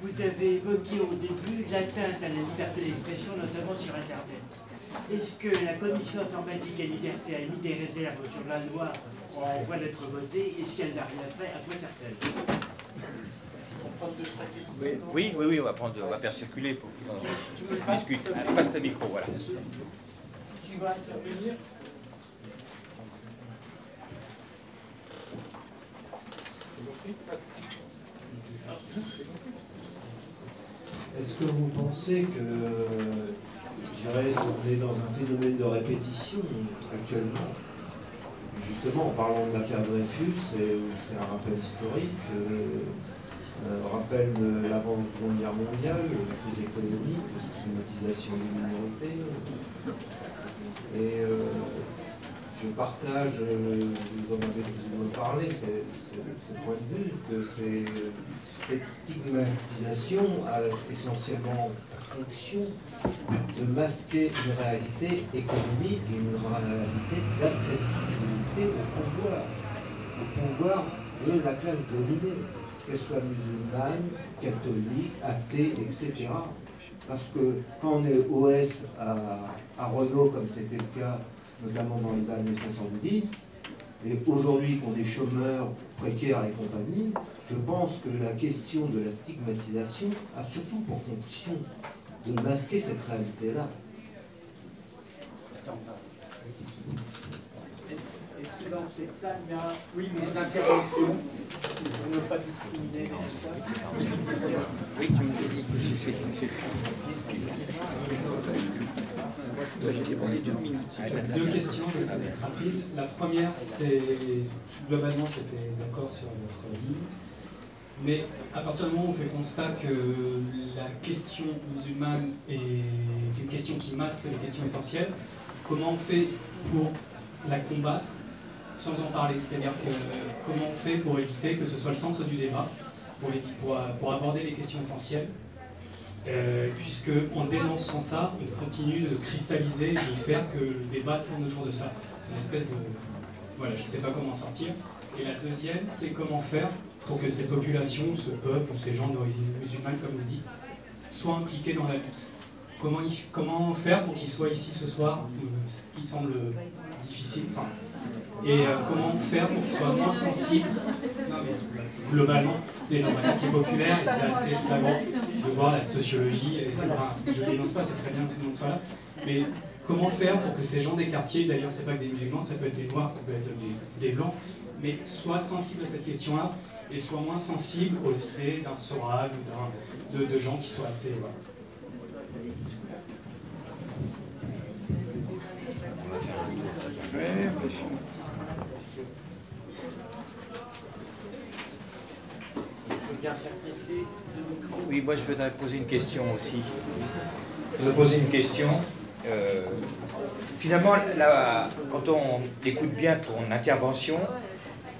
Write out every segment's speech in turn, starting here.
vous avez évoqué au début l'atteinte à la liberté d'expression, notamment sur Internet. Est-ce que la Commission informatique et liberté a émis des réserves sur la loi en voie d'être votée? Est-ce qu'elle n'a rien fait? À quoi sert-elle? Oui, on va faire circuler pour qu'on discute. Passe le micro, voilà. Tu vas intervenir? Est-ce que vous pensez que, je dirais, on est dans un phénomène de répétition actuellement? Justement, en parlant de l'affaire Dreyfus, c'est un rappel historique, rappel de l'avant-Seconde Guerre mondiale, la crise économique, la stigmatisation des minorités. Et je partage, vous en avez plus ou moins parlé, ce point de vue, que cette stigmatisation a essentiellement fonction de masquer une réalité économique et une réalité d'accessibilité au pouvoir de la classe dominée, qu'elle soit musulmane, catholique, athée, etc. Parce que quand on est OS à Renault, comme c'était le cas notamment dans les années 70, et aujourd'hui qu'on est chômeurs, précaires et compagnie, je pense que la question de la stigmatisation a surtout pour fonction de masquer cette réalité-là. Est-ce que dans cette salle, il y a des interventions pour ne pas discriminer dans ça? Oui, tu me dis que j'ai fait. J'ai demandé 2 minutes. Deux questions, je vais être rapide. La première, c'est globalement, j'étais d'accord sur votre ligne, mais à partir du moment où on fait constat que la question musulmane est une question qui masque les questions essentielles, comment on fait pour la combattre sans en parler? C'est-à-dire que comment on fait pour éviter que ce soit le centre du débat, pour aborder les questions essentielles, puisque en dénonçant ça, on continue de cristalliser et de faire que le débat tourne autour de ça. C'est une espèce de... Voilà, je ne sais pas comment en sortir. Et la deuxième, c'est comment faire pour que ces populations, ce peuple ou ces gens d'origine musulmane, comme vous dites, soient impliqués dans la lutte. Comment faire pour qu'ils soient ici ce soir, ce qui semble difficile, et comment faire pour qu'ils soient moins sensibles, non, mais, globalement, les quartiers populaires, et c'est assez flagrant de voir la sociologie, et c'est pas, je ne dénonce pas, c'est très bien que tout le monde soit là, mais comment faire pour que ces gens des quartiers, d'ailleurs c'est pas que des musulmans, ça peut être des noirs, ça peut être des blancs, mais soient sensibles à cette question-là, et soient moins sensibles aux idées d'un Soral ou de gens qui soient assez... Voilà. Oui, moi je voudrais poser une question aussi. Je voudrais poser une question. Finalement, là, quand on écoute bien ton intervention,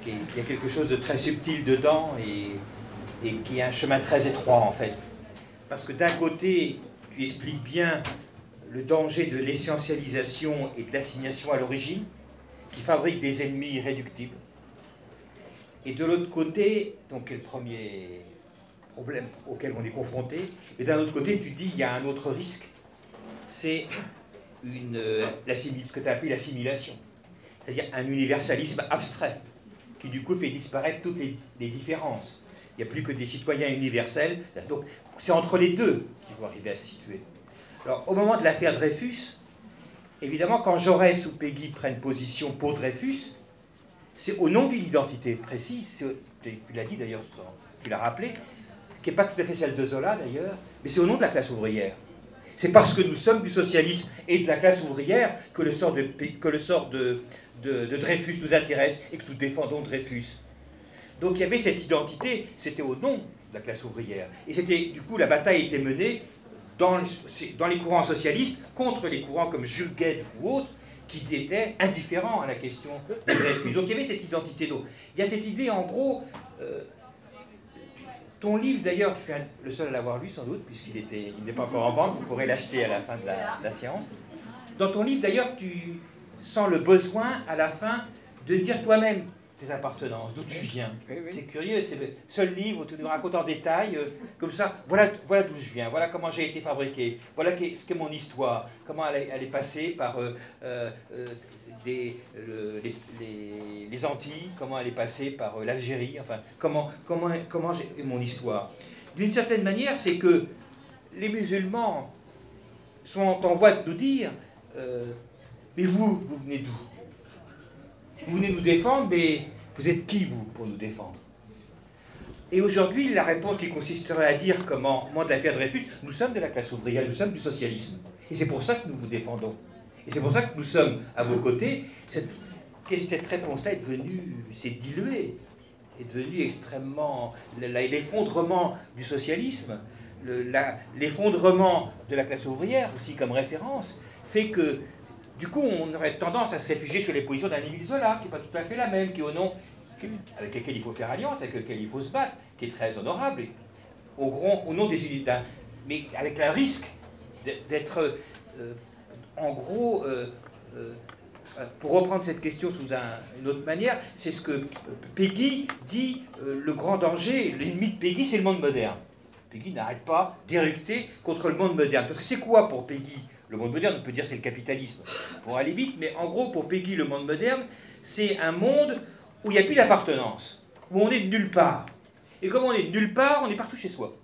il y a quelque chose de très subtil dedans et qui est un chemin très étroit en fait. Parce que d'un côté, tu expliques bien le danger de l'essentialisation et de l'assignation à l'origine, qui fabrique des ennemis irréductibles. Et de l'autre côté, donc le premier problème auquel on est confronté, et d'un autre côté, tu dis qu'il y a un autre risque, c'est ce que tu as appelé l'assimilation, c'est-à-dire un universalisme abstrait, qui du coup fait disparaître toutes les différences. Il n'y a plus que des citoyens universels, donc c'est entre les deux qu'il faut arriver à se situer. Alors, au moment de l'affaire Dreyfus, évidemment, quand Jaurès ou Péguy prennent position pour Dreyfus, c'est au nom d'une identité précise, tu l'as dit d'ailleurs, tu l'as rappelé, qui n'est pas tout à fait celle de Zola d'ailleurs, mais c'est au nom de la classe ouvrière. C'est parce que nous sommes du socialisme et de la classe ouvrière que le sort de Dreyfus nous intéresse et que nous défendons Dreyfus. Donc il y avait cette identité, c'était au nom de la classe ouvrière. Et c'était, du coup, la bataille était menée dans les courants socialistes contre les courants comme Jules Guesde ou autres, qui étaient indifférents à la question de Dreyfus. Donc il y avait cette identité d'eau. Il y a cette idée, en gros, ton livre d'ailleurs, je suis le seul à l'avoir lu sans doute, puisqu'il n'est pas encore en vente, vous pourrez l'acheter à la fin de la séance. Dans ton livre d'ailleurs, tu sens le besoin à la fin de dire toi-même tes appartenances, d'où tu viens. Oui, oui. C'est curieux, c'est le seul livre où tu nous racontes en détail, comme ça, voilà d'où je viens, voilà comment j'ai été fabriqué, voilà ce qu'est mon histoire, comment elle est passée par les Antilles, comment elle est passée par l'Algérie, enfin, comment j'ai mon histoire. D'une certaine manière, c'est que les musulmans sont en voie de nous dire mais vous venez d'où? Vous venez nous défendre, mais vous êtes qui, vous, pour nous défendre? Et aujourd'hui, la réponse qui consisterait à dire comment, au moment de l'affaire Dreyfus, nous sommes de la classe ouvrière, nous sommes du socialisme. Et c'est pour ça que nous vous défendons. Et c'est pour ça que nous sommes à vos côtés. Cette réponse-là est devenue, s'est diluée, est devenue extrêmement... L'effondrement du socialisme, l'effondrement de la classe ouvrière, aussi comme référence, fait que, du coup, on aurait tendance à se réfugier sur les positions d'un Émile Zola, qui n'est pas tout à fait la même, qui au nom, avec lequel il faut faire alliance, avec lequel il faut se battre, qui est très honorable, au nom des unités, mais avec le risque d'être, en gros, pour reprendre cette question sous une autre manière, c'est ce que Péguy dit, le grand danger, l'ennemi de Péguy, c'est le monde moderne. Péguy n'arrête pas d'éructer contre le monde moderne. Parce que c'est quoi pour Péguy le monde moderne? On peut dire c'est le capitalisme, pour aller vite, mais en gros, pour Péguy, le monde moderne, c'est un monde où il n'y a plus d'appartenance, où on est de nulle part. Et comme on est de nulle part, on est partout chez soi.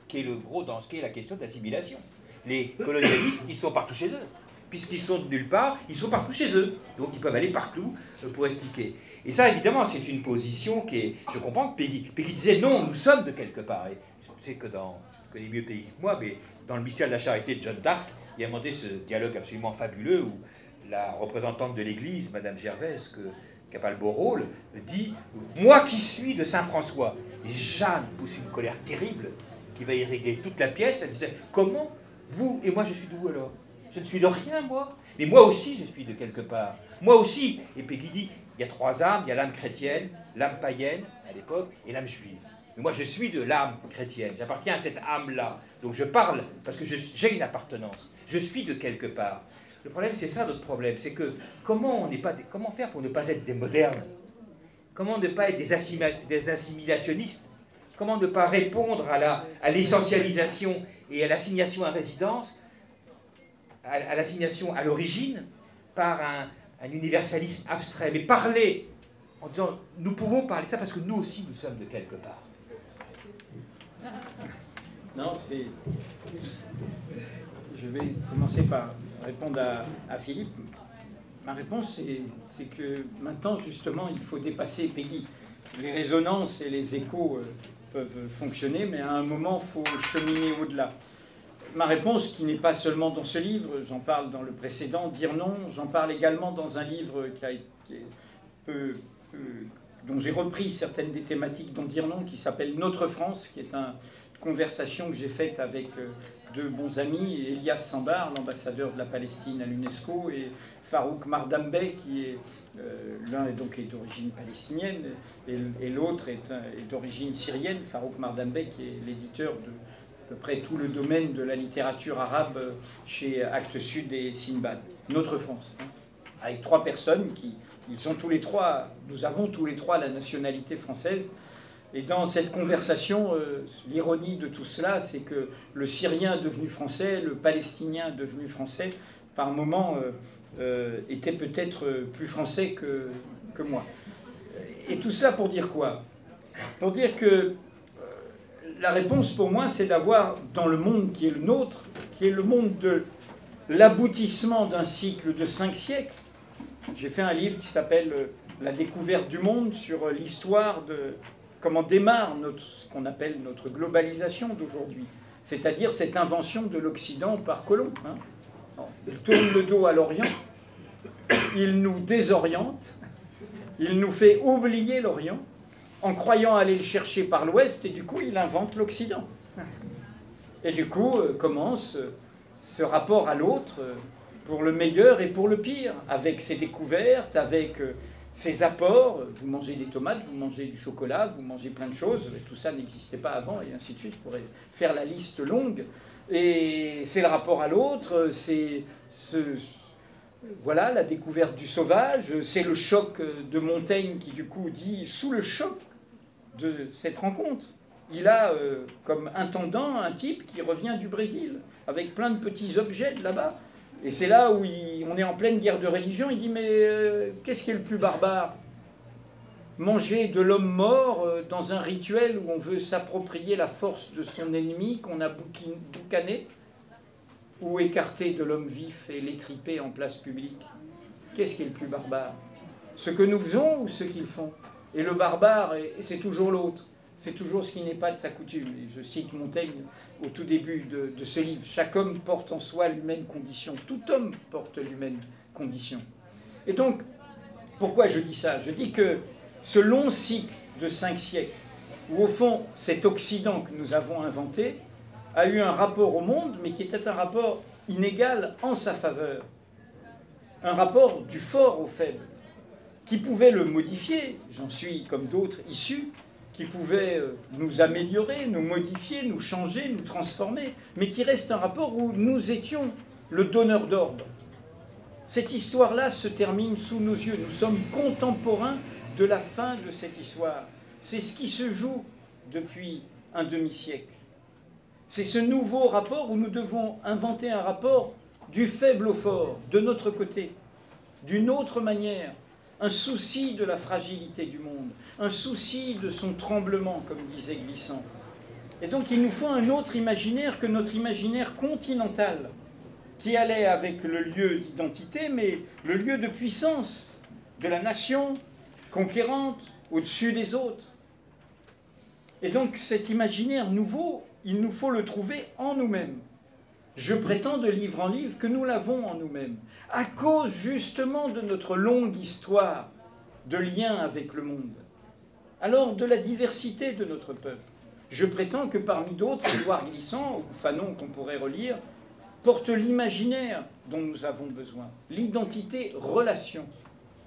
Qui est le gros dans ce qui est la question de l'assimilation. Les colonialistes, ils sont partout chez eux. Puisqu'ils sont de nulle part, ils sont partout chez eux. Donc ils peuvent aller partout pour expliquer. Et ça, évidemment, c'est une position qui est... Je comprends que Péguy disait non, nous sommes de quelque part. Et je sais que tu connais mieux Péguy que moi, mais dans le mystère de la charité de Jeanne d'Arc, il y a demandé ce dialogue absolument fabuleux où la représentante de l'Église, Madame Gervaise, qui n'a pas le beau rôle, dit « Moi qui suis de Saint-François ». Et Jeanne pousse une colère terrible qui va irriguer toute la pièce. Elle disait « Comment vous et moi je suis d'où alors? Je ne suis de rien, moi. Mais moi aussi, je suis de quelque part. Moi aussi. » Et Péguy dit, il y a trois âmes, il y a l'âme chrétienne, l'âme païenne, à l'époque, et l'âme juive. Mais moi, je suis de l'âme chrétienne. J'appartiens à cette âme-là. Donc je parle parce que j'ai une appartenance. Je suis de quelque part. Le problème, c'est ça notre problème. C'est que comment faire pour ne pas être des modernes? Comment ne pas être des assimilationnistes? Comment ne pas répondre à l'essentialisation et à l'assignation à résidence, à l'assignation à l'origine, par un universalisme abstrait, mais parler en disant nous pouvons parler de ça parce que nous aussi nous sommes de quelque part. Non, c'est... Je vais commencer par répondre à Philippe. Ma réponse, c'est que maintenant, justement, il faut dépasser Péguy. Les résonances et les échos peuvent fonctionner, mais à un moment, il faut cheminer au-delà. Ma réponse, qui n'est pas seulement dans ce livre, j'en parle dans le précédent, Dire non, j'en parle également dans un livre dont j'ai repris certaines des thématiques dont Dire non, qui s'appelle Notre France, qui est une conversation que j'ai faite avec deux bons amis, Elias Sambar, l'ambassadeur de la Palestine à l'UNESCO, et Farouk Mardambey, qui est l'un est d'origine palestinienne, et l'autre est d'origine syrienne, Farouk Mardambey, qui est l'éditeur de à peu près tout le domaine de la littérature arabe chez Actes Sud et Sinbad. Notre France, hein, avec trois personnes nous avons tous les trois la nationalité française. Et dans cette conversation, l'ironie de tout cela, c'est que le Syrien devenu français, le Palestinien devenu français, par moments, était peut-être plus français que moi. Et tout ça pour dire quoi? Pour dire que la réponse pour moi, c'est d'avoir dans le monde qui est le nôtre, qui est le monde de l'aboutissement d'un cycle de 5 siècles. J'ai fait un livre qui s'appelle La découverte du monde, sur l'histoire de comment démarre ce qu'on appelle notre globalisation d'aujourd'hui. C'est-à-dire cette invention de l'Occident par Colomb. Hein. Il tourne le dos à l'Orient, il nous désoriente, il nous fait oublier l'Orient, en croyant aller le chercher par l'Ouest, et du coup, il invente l'Occident. Et du coup, commence ce rapport à l'autre, pour le meilleur et pour le pire, avec ses découvertes, avec ses apports. Vous mangez des tomates, vous mangez du chocolat, vous mangez plein de choses, tout ça n'existait pas avant, et ainsi de suite. Je pourrais faire la liste longue. Et c'est le rapport à l'autre, c'est voilà, la découverte du sauvage, c'est le choc de Montaigne qui du coup dit, sous le choc de cette rencontre, il a comme intendant un type qui revient du Brésil, avec plein de petits objets de là-bas. Et c'est là où on est en pleine guerre de religion, il dit, mais qu'est-ce qui est le plus barbare? Manger de l'homme mort dans un rituel où on veut s'approprier la force de son ennemi qu'on a boucané, ou écarter de l'homme vif et l'étriper en place publique? Qu'est-ce qui est le plus barbare? Ce que nous faisons ou ce qu'ils font? Et le barbare, c'est toujours l'autre. C'est toujours ce qui n'est pas de sa coutume. Et je cite Montaigne au tout début de ce livre. Chaque homme porte en soi l'humaine condition. Tout homme porte l'humaine condition. Et donc, pourquoi je dis ça? Je dis que ce long cycle de 5 siècles, où au fond, cet Occident que nous avons inventé, a eu un rapport au monde, mais qui était un rapport inégal en sa faveur. Un rapport du fort au faible, qui pouvait le modifier, j'en suis comme d'autres issus, qui pouvait nous améliorer, nous modifier, nous changer, nous transformer, mais qui reste un rapport où nous étions le donneur d'ordre. Cette histoire-là se termine sous nos yeux. Nous sommes contemporains de la fin de cette histoire. C'est ce qui se joue depuis un demi-siècle. C'est ce nouveau rapport où nous devons inventer un rapport du faible au fort, de notre côté, d'une autre manière, un souci de la fragilité du monde, un souci de son tremblement, comme disait Glissant. Et donc il nous faut un autre imaginaire que notre imaginaire continental, qui allait avec le lieu d'identité, mais le lieu de puissance de la nation conquérante, au-dessus des autres. Et donc cet imaginaire nouveau, il nous faut le trouver en nous-mêmes. Je prétends de livre en livre que nous l'avons en nous-mêmes, à cause justement de notre longue histoire de lien avec le monde. Alors de la diversité de notre peuple. Je prétends que parmi d'autres, Édouard Glissant ou Fanon, qu'on pourrait relire, porte l'imaginaire dont nous avons besoin, l'identité-relation,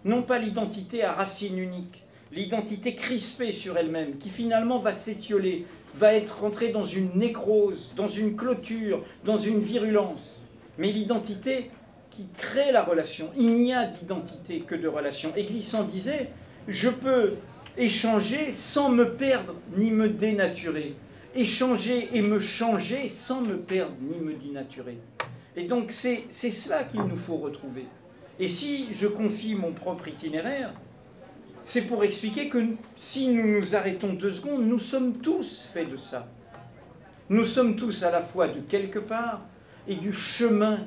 non pas l'identité à racine unique, l'identité crispée sur elle-même, qui finalement va s'étioler, va être rentrée dans une nécrose, dans une clôture, dans une virulence. Mais l'identité qui crée la relation. Il n'y a d'identité que de relation. Et Glissant disait, je peux échanger sans me perdre ni me dénaturer. Échanger et me changer sans me perdre ni me dénaturer. Et donc c'est cela qu'il nous faut retrouver. Et si je confie mon propre itinéraire, c'est pour expliquer que si nous nous arrêtons 2 secondes, nous sommes tous faits de ça. Nous sommes tous à la fois de quelque part et du chemin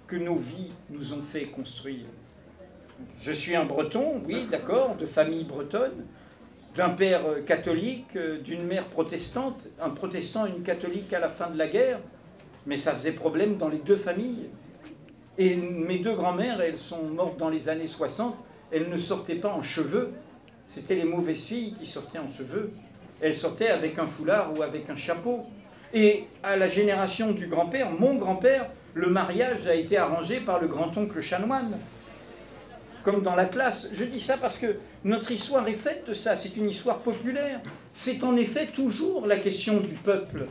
que nos vies nous ont fait construire. Je suis un Breton, oui, d'accord, de famille bretonne, d'un père catholique, d'une mère protestante, un protestant et une catholique à la fin de la guerre, mais ça faisait problème dans les 2 familles. Et mes 2 grands-mères, elles sont mortes dans les années 60, elles ne sortaient pas en cheveux, c'était les mauvaises filles qui sortaient en cheveux. Elles sortaient avec un foulard ou avec un chapeau. Et à la génération du grand-père, mon grand-père, le mariage a été arrangé par le grand-oncle chanoine, comme dans la classe. Je dis ça parce que notre histoire est faite de ça, c'est une histoire populaire. C'est en effet toujours la question du peuple.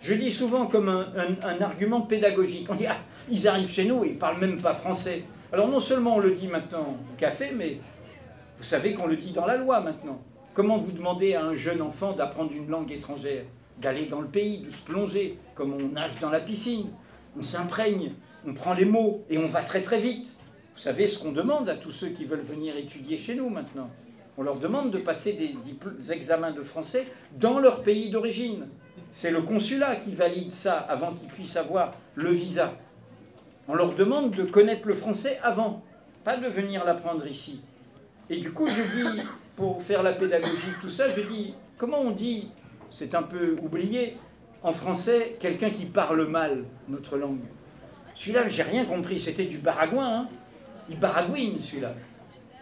Je dis souvent comme un argument pédagogique. On dit, ah, ils arrivent chez nous et ils ne parlent même pas français. Alors non seulement on le dit maintenant au café, mais vous savez qu'on le dit dans la loi maintenant. Comment vous demandez à un jeune enfant d'apprendre une langue étrangère? D'aller dans le pays, de se plonger, comme on nage dans la piscine. On s'imprègne, on prend les mots et on va très très vite. Vous savez ce qu'on demande à tous ceux qui veulent venir étudier chez nous maintenant? On leur demande de passer des examens de français dans leur pays d'origine. C'est le consulat qui valide ça avant qu'ils puissent avoir le visa. On leur demande de connaître le français avant, pas de venir l'apprendre ici. Et du coup, je dis, pour faire la pédagogie de tout ça, je dis, comment on dit, c'est un peu oublié, en français, quelqu'un qui parle mal notre langue? Celui-là, j'ai rien compris, c'était du baragouin, hein. Il baragouine, celui-là.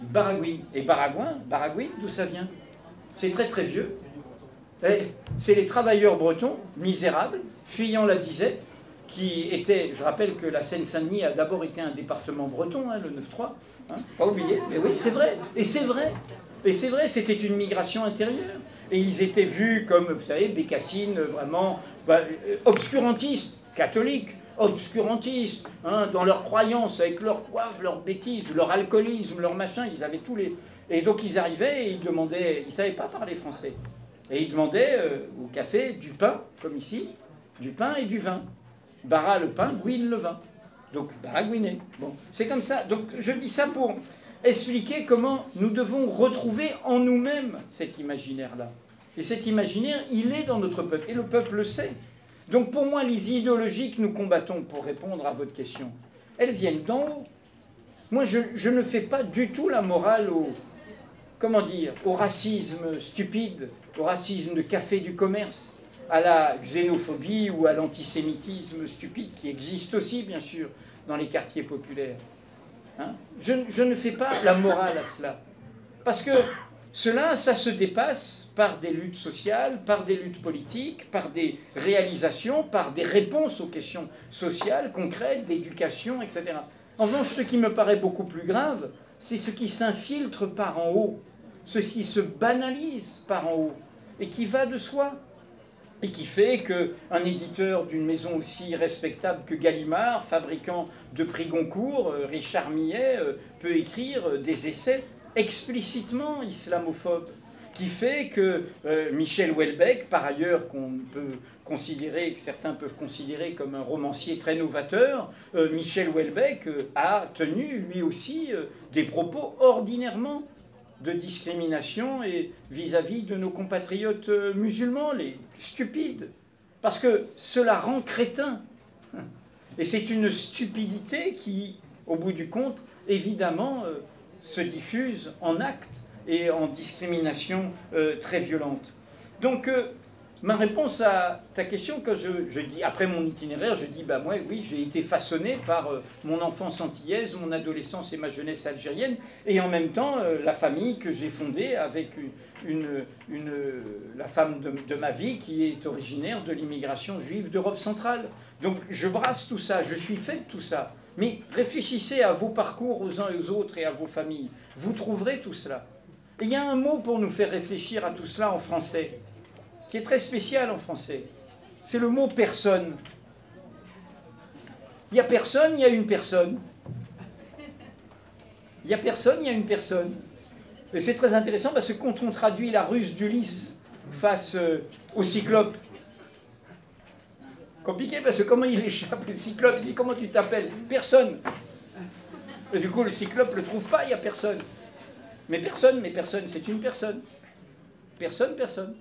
Il baragouine. Et baragouine, d'où ça vient? C'est très très vieux. C'est les travailleurs bretons, misérables, fuyant la disette, qui était, je rappelle que la Seine-Saint-Denis a d'abord été un département breton, hein, le 9-3, hein, pas oublié, mais oui, c'est vrai, et c'est vrai, et c'est vrai, c'était une migration intérieure, et ils étaient vus comme, vous savez, Bécassine, vraiment obscurantistes, catholiques, obscurantistes, hein, dans leurs croyances, avec leur poivre, leurs bêtises, leur alcoolisme, leur machin, ils avaient tous les... Et donc ils arrivaient et ils demandaient, ils ne savaient pas parler français. Et ils demandaient au café du pain, comme ici, du pain et du vin. Bara le pain, Gouine le vin. Donc baragouiner. Bon, c'est comme ça. Donc je dis ça pour expliquer comment nous devons retrouver en nous-mêmes cet imaginaire-là. Et cet imaginaire, il est dans notre peuple. Et le peuple le sait. Donc pour moi, les idéologies que nous combattons, pour répondre à votre question, elles viennent d'en haut. Moi, je ne fais pas du tout la morale au, comment dire, au racisme stupide, au racisme de café du commerce, à la xénophobie ou à l'antisémitisme stupide qui existe aussi, bien sûr, dans les quartiers populaires. Hein, je ne fais pas la morale à cela. Parce que cela, ça se dépasse par des luttes sociales, par des luttes politiques, par des réalisations, par des réponses aux questions sociales, concrètes, d'éducation, etc. En revanche, ce qui me paraît beaucoup plus grave, c'est ce qui s'infiltre par en haut, ce qui se banalise par en haut, et qui va de soi. Et qui fait qu'un éditeur d'une maison aussi respectable que Gallimard, fabricant de prix Goncourt, Richard Millet, peut écrire des essais explicitement islamophobes, qui fait que Michel Houellebecq, par ailleurs qu'on peut considérer, que certains peuvent considérer comme un romancier très novateur, Michel Houellebecq a tenu lui aussi des propos ordinairement de discrimination et vis-à-vis de nos compatriotes musulmans, les stupides. Parce que cela rend crétin. Et c'est une stupidité qui, au bout du compte, évidemment, se diffuse en actes et en discrimination très violente. Donc, ma réponse à ta question, quand je dis, après mon itinéraire, je dis, bah moi, oui, j'ai été façonné par mon enfance antillaise, mon adolescence et ma jeunesse algérienne, et en même temps, la famille que j'ai fondée avec la femme de ma vie qui est originaire de l'immigration juive d'Europe centrale. Donc, je brasse tout ça, je suis fait de tout ça. Mais réfléchissez à vos parcours aux uns et aux autres et à vos familles. Vous trouverez tout cela. Et il y a un mot pour nous faire réfléchir à tout cela en français, qui est très spécial en français. C'est le mot « personne ». Il y a personne, il y a une personne. Il y a personne, il y a une personne. Et c'est très intéressant parce que quand on traduit la ruse d'Ulysse face au cyclope, compliqué parce que comment il échappe le cyclope, il dit « comment tu t'appelles ?»« Personne ». Et du coup le cyclope ne le trouve pas, il n'y a personne. Mais personne, c'est une personne. Personne, personne.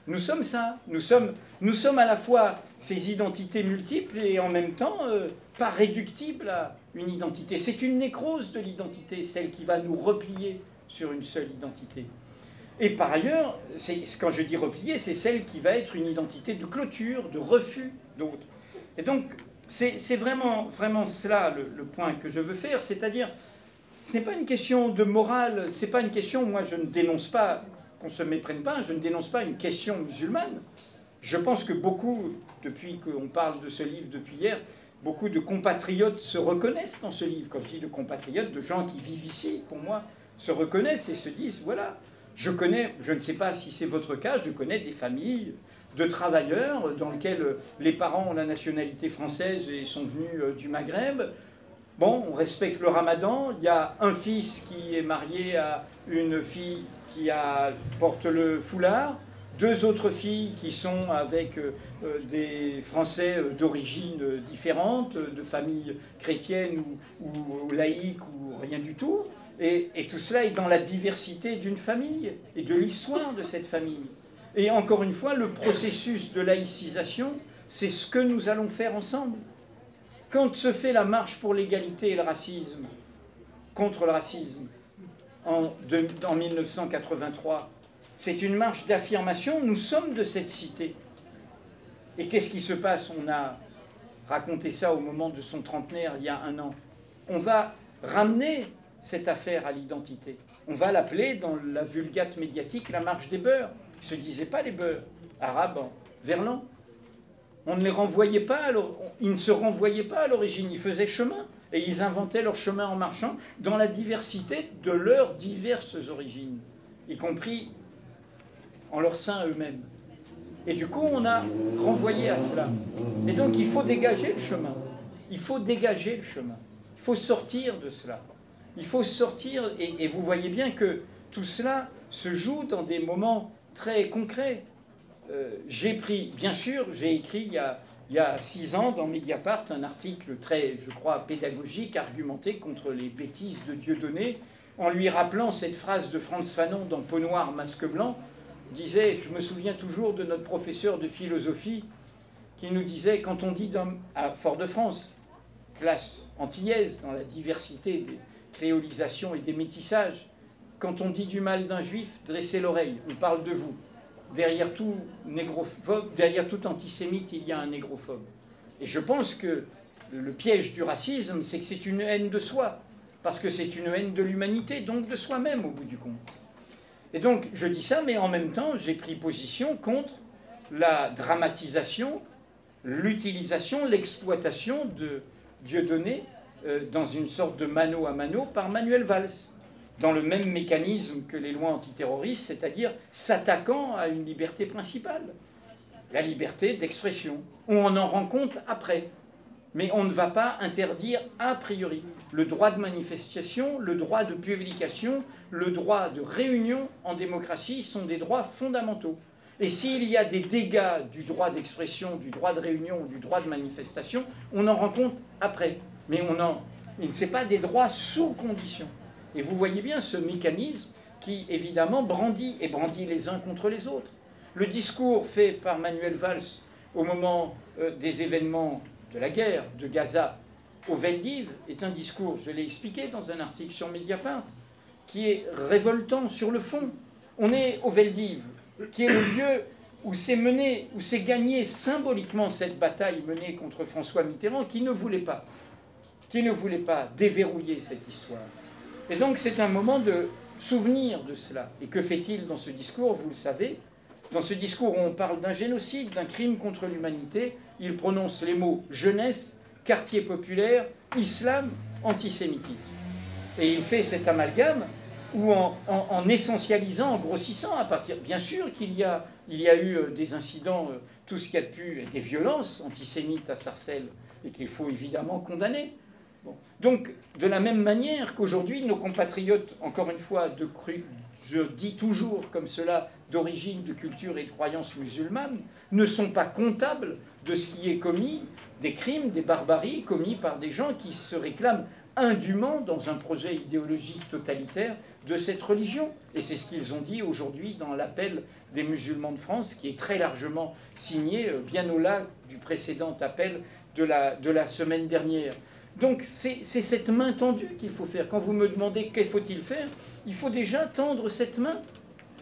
Nous sommes ça. Nous sommes à la fois ces identités multiples et en même temps pas réductibles à une identité. C'est une nécrose de l'identité, celle qui va nous replier sur une seule identité. Et par ailleurs, quand je dis replier, c'est celle qui va être une identité de clôture, de refus d'autres. Et donc, c'est vraiment, vraiment cela le point que je veux faire, c'est-à-dire, ce n'est pas une question de morale, c'est pas une question, moi je ne dénonce pas, qu'on ne se méprenne pas, je ne dénonce pas une question musulmane. Je pense que beaucoup, depuis qu'on parle de ce livre depuis hier, beaucoup de compatriotes se reconnaissent dans ce livre. Quand je dis de compatriotes, de gens qui vivent ici, pour moi, se reconnaissent et se disent, voilà, je connais, je ne sais pas si c'est votre cas, je connais des familles de travailleurs dans lesquelles les parents ont la nationalité française et sont venus du Maghreb. Bon, on respecte le ramadan, il y a un fils qui est marié à une fille qui porte le foulard, deux autres filles qui sont avec des Français d'origine différente, de familles chrétiennes ou laïques ou rien du tout. Et tout cela est dans la diversité d'une famille et de l'histoire de cette famille. Et encore une fois, le processus de laïcisation, c'est ce que nous allons faire ensemble. Quand se fait la marche pour l'égalité et le racisme, contre le racisme, en 1983, c'est une marche d'affirmation, nous sommes de cette cité. Et qu'est-ce qui se passe? On a raconté ça au moment de son trentenaire, il y a un an. On va ramener cette affaire à l'identité. On va l'appeler, dans la vulgate médiatique, la marche des beurs. Ils ne se disaient pas les beurs, arabes, verlan. On ne les renvoyait pas, ils ne se renvoyaient pas à l'origine, ils faisaient chemin. Et ils inventaient leur chemin en marchant dans la diversité de leurs diverses origines, y compris en leur sein eux-mêmes. Et du coup, on a renvoyé à cela. Et donc, il faut dégager le chemin. Il faut dégager le chemin. Il faut sortir de cela. Il faut sortir, et vous voyez bien que tout cela se joue dans des moments très concrets. J'ai écrit il y a 6 ans dans Mediapart un article très, je crois, pédagogique, argumenté contre les bêtises de Dieudonné, en lui rappelant cette phrase de Frantz Fanon dans Peau noire, masque blanc, disait, je me souviens toujours de notre professeur de philosophie, qui nous disait, quand on dit à Fort-de-France, classe antillaise, dans la diversité des créolisations et des métissages, quand on dit du mal d'un juif, dressez l'oreille, on parle de vous. Derrière tout négrophobe, derrière tout antisémite, il y a un négrophobe. Et je pense que le piège du racisme, c'est que c'est une haine de soi, parce que c'est une haine de l'humanité, donc de soi-même au bout du compte. Et donc je dis ça, mais en même temps, j'ai pris position contre la dramatisation, l'utilisation, l'exploitation de Dieudonné dans une sorte de mano à mano par Manuel Valls, dans le même mécanisme que les lois antiterroristes, c'est-à-dire s'attaquant à une liberté principale, la liberté d'expression. On en rend compte après, mais on ne va pas interdire a priori. Le droit de manifestation, le droit de publication, le droit de réunion en démocratie sont des droits fondamentaux. Et s'il y a des dégâts du droit d'expression, du droit de réunion, du droit de manifestation, on en rend compte après. Mais ce n'est pas des droits sous condition. Et vous voyez bien ce mécanisme qui, évidemment, brandit les uns contre les autres. Le discours fait par Manuel Valls au moment des événements de la guerre de Gaza au Veldiv est un discours, je l'ai expliqué dans un article sur Mediapart, qui est révoltant sur le fond. On est au Veldiv, qui est le lieu où s'est gagné symboliquement cette bataille menée contre François Mitterrand, qui ne voulait pas déverrouiller cette histoire. Et donc c'est un moment de souvenir de cela. Et que fait-il dans ce discours? Vous le savez. Dans ce discours où on parle d'un génocide, d'un crime contre l'humanité, il prononce les mots jeunesse, quartier populaire, islam, antisémitisme. Et il fait cet amalgame où en essentialisant, en grossissant, à partir, bien sûr qu'il y a eu des incidents, tout ce qu'il y a de plus, des violences antisémites à Sarcelles, et qu'il faut évidemment condamner. Bon. Donc, de la même manière qu'aujourd'hui, nos compatriotes, encore une fois, je dis toujours comme cela, d'origine, de culture et de croyance musulmane, ne sont pas comptables de ce qui est commis, des crimes, des barbaries commis par des gens qui se réclament indûment dans un projet idéologique totalitaire de cette religion. Et c'est ce qu'ils ont dit aujourd'hui dans l'appel des musulmans de France, qui est très largement signé, bien au-delà du précédent appel de la semaine dernière. Donc c'est cette main tendue qu'il faut faire. Quand vous me demandez qu'il faut-il faire, il faut déjà tendre cette main.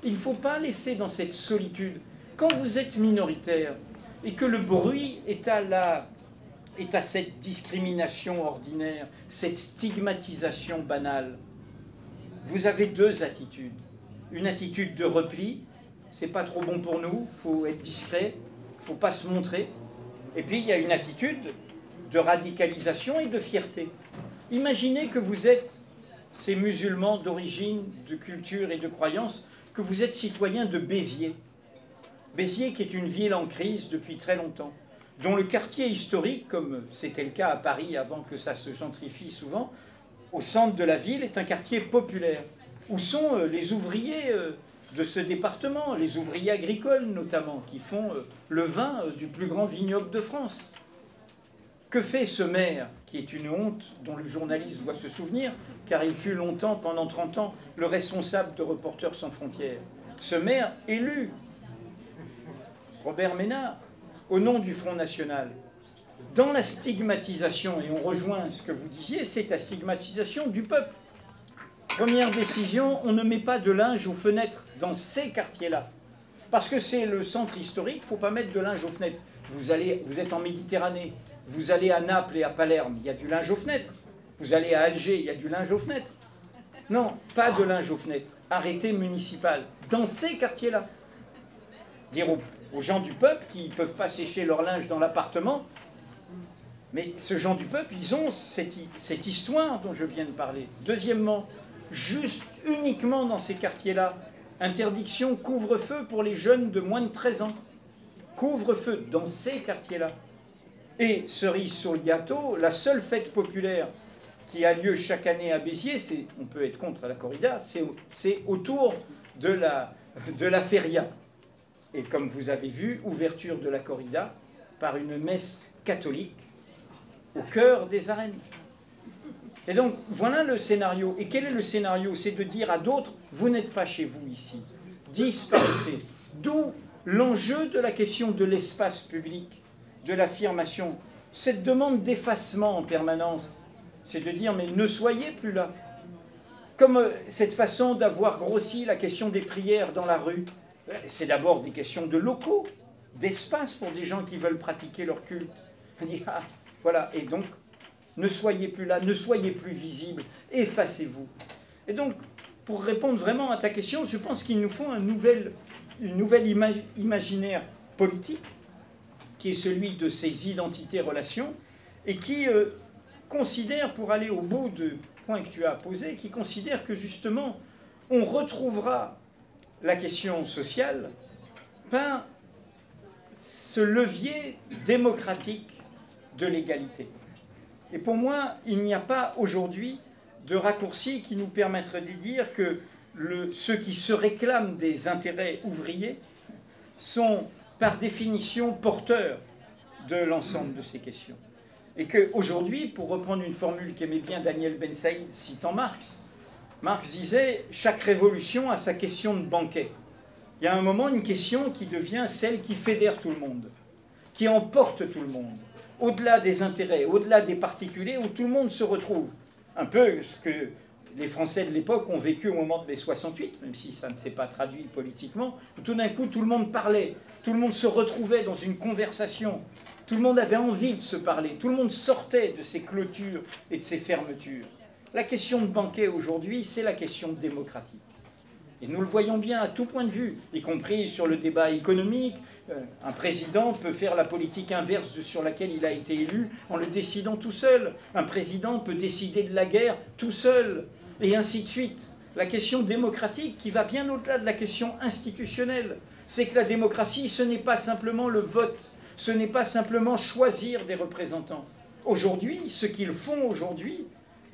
Il ne faut pas laisser dans cette solitude. Quand vous êtes minoritaire et que le bruit est à cette discrimination ordinaire, cette stigmatisation banale, vous avez 2 attitudes. Une attitude de repli, c'est pas trop bon pour nous, il faut être discret, il ne faut pas se montrer. Et puis il y a une attitude de radicalisation et de fierté. Imaginez que vous êtes ces musulmans d'origine, de culture et de croyance, que vous êtes citoyen de Béziers. Béziers qui est une ville en crise depuis très longtemps, dont le quartier historique, comme c'était le cas à Paris avant que ça se gentrifie souvent, au centre de la ville est un quartier populaire, où sont les ouvriers de ce département, les ouvriers agricoles notamment, qui font le vin du plus grand vignoble de France. Que fait ce maire, qui est une honte dont le journaliste doit se souvenir, car il fut longtemps, pendant 30 ans, le responsable de Reporters sans frontières. Ce maire élu, Robert Ménard, au nom du Front National, dans la stigmatisation, et on rejoint ce que vous disiez, c'est la stigmatisation du peuple. Première décision, on ne met pas de linge aux fenêtres dans ces quartiers-là. Parce que c'est le centre historique, il ne faut pas mettre de linge aux fenêtres. Vous êtes en Méditerranée, vous allez à Naples et à Palerme, il y a du linge aux fenêtres. Vous allez à Alger, il y a du linge aux fenêtres. Non, pas de linge aux fenêtres. Arrêté municipal. Dans ces quartiers-là. Dire aux gens du peuple qui ne peuvent pas sécher leur linge dans l'appartement. Mais ce gens du peuple, ils ont cette histoire dont je viens de parler. Deuxièmement, juste uniquement dans ces quartiers-là, interdiction couvre-feu pour les jeunes de moins de 13 ans. Couvre-feu dans ces quartiers-là. Et cerise sur le gâteau, la seule fête populaire qui a lieu chaque année à Béziers, on peut être contre la corrida, c'est autour de la feria. Et comme vous avez vu, ouverture de la corrida par une messe catholique au cœur des arènes. Et donc, voilà le scénario. Et quel est le scénario? C'est de dire à d'autres, vous n'êtes pas chez vous ici. Disparaissez. D'où l'enjeu de la question de l'espace public, de l'affirmation. Cette demande d'effacement en permanence, c'est de dire, mais ne soyez plus là. Comme cette façon d'avoir grossi la question des prières dans la rue, c'est d'abord des questions de locaux, d'espace pour des gens qui veulent pratiquer leur culte. On dit, ah, voilà, et donc, ne soyez plus là, ne soyez plus visibles, effacez-vous. Et donc, pour répondre vraiment à ta question, je pense qu'il nous faut une nouvelle imaginaire politique, qui est celui de ces identités-relations, et qui considère, pour aller au bout du point que tu as posé, qui considère que justement, on retrouvera la question sociale par ce levier démocratique de l'égalité. Et pour moi, il n'y a pas aujourd'hui de raccourci qui nous permettrait de dire que ceux qui se réclament des intérêts ouvriers sont par définition porteurs de l'ensemble de ces questions. Et qu'aujourd'hui, pour reprendre une formule qu'aimait bien Daniel Ben Saïd citant Marx, Marx disait « chaque révolution a sa question de banquet ». Il y a un moment une question qui devient celle qui fédère tout le monde, qui emporte tout le monde, au-delà des intérêts, au-delà des particuliers, où tout le monde se retrouve. Un peu ce que les Français de l'époque ont vécu au moment de mai 68, même si ça ne s'est pas traduit politiquement, où tout d'un coup tout le monde parlait, tout le monde se retrouvait dans une conversation, tout le monde avait envie de se parler, tout le monde sortait de ces clôtures et de ces fermetures. La question de banquet aujourd'hui, c'est la question démocratique. Et nous le voyons bien à tout point de vue, y compris sur le débat économique. Un président peut faire la politique inverse sur laquelle il a été élu en le décidant tout seul. Un président peut décider de la guerre tout seul, et ainsi de suite. La question démocratique qui va bien au-delà de la question institutionnelle, c'est que la démocratie, ce n'est pas simplement le vote, ce n'est pas simplement choisir des représentants. Aujourd'hui, ce qu'ils font aujourd'hui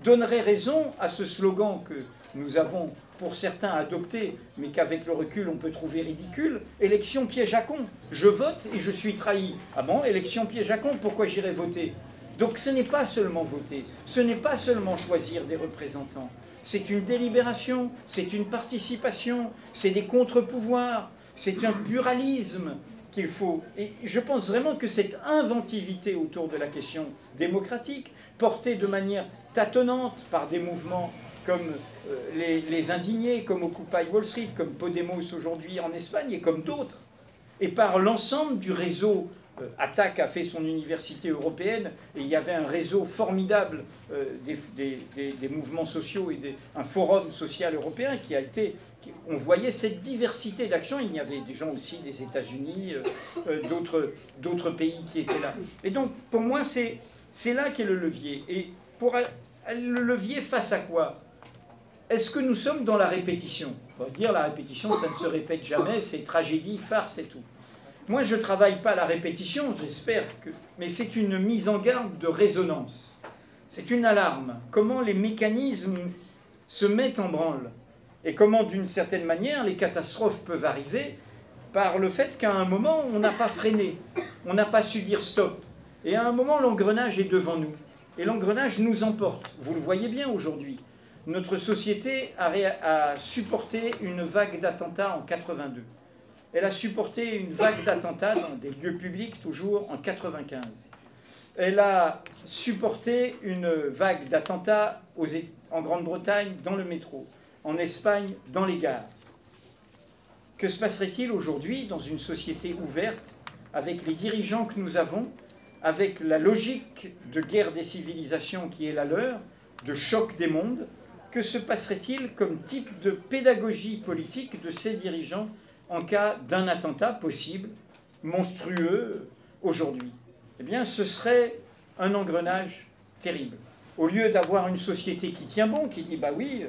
donnerait raison à ce slogan que nous avons pour certains adopté, mais qu'avec le recul on peut trouver ridicule, élection piège à con. Je vote et je suis trahi. Ah bon, élection piège à con, pourquoi j'irai voter? Donc ce n'est pas seulement voter, ce n'est pas seulement choisir des représentants. C'est une délibération, c'est une participation, c'est des contre-pouvoirs, c'est un pluralisme qu'il faut. Et je pense vraiment que cette inventivité autour de la question démocratique, portée de manière tâtonnante par des mouvements comme les indignés, comme Occupy Wall Street, comme Podemos aujourd'hui en Espagne, et comme d'autres, et par l'ensemble du réseau. Attac a fait son université européenne, et il y avait un réseau formidable des mouvements sociaux et un forum social européen qui a été... On voyait cette diversité d'actions. Il y avait des gens aussi des États-Unis, d'autres pays qui étaient là. Et donc, pour moi, c'est là qu'est le levier. Et le levier face à quoi? Est-ce que nous sommes dans la répétition? On va dire la répétition, ça ne se répète jamais, c'est tragédie, farce et tout. Moi, je ne travaille pas la répétition, j'espère que... Mais c'est une mise en garde de résonance. C'est une alarme. Comment les mécanismes se mettent en branle. Et comment, d'une certaine manière, les catastrophes peuvent arriver par le fait qu'à un moment, on n'a pas freiné. On n'a pas su dire stop. Et à un moment, l'engrenage est devant nous. Et l'engrenage nous emporte. Vous le voyez bien aujourd'hui. Notre société a supporté une vague d'attentats en 82. Elle a supporté une vague d'attentats dans des lieux publics, toujours, en 95. Elle a supporté une vague d'attentats en Grande-Bretagne, dans le métro, en Espagne, dans les gares. Que se passerait-il aujourd'hui dans une société ouverte, avec les dirigeants que nous avons, avec la logique de guerre des civilisations qui est la leur, de choc des mondes? Que se passerait-il comme type de pédagogie politique de ces dirigeants en cas d'un attentat possible, monstrueux, aujourd'hui? Eh bien, ce serait un engrenage terrible. Au lieu d'avoir une société qui tient bon, qui dit « bah oui,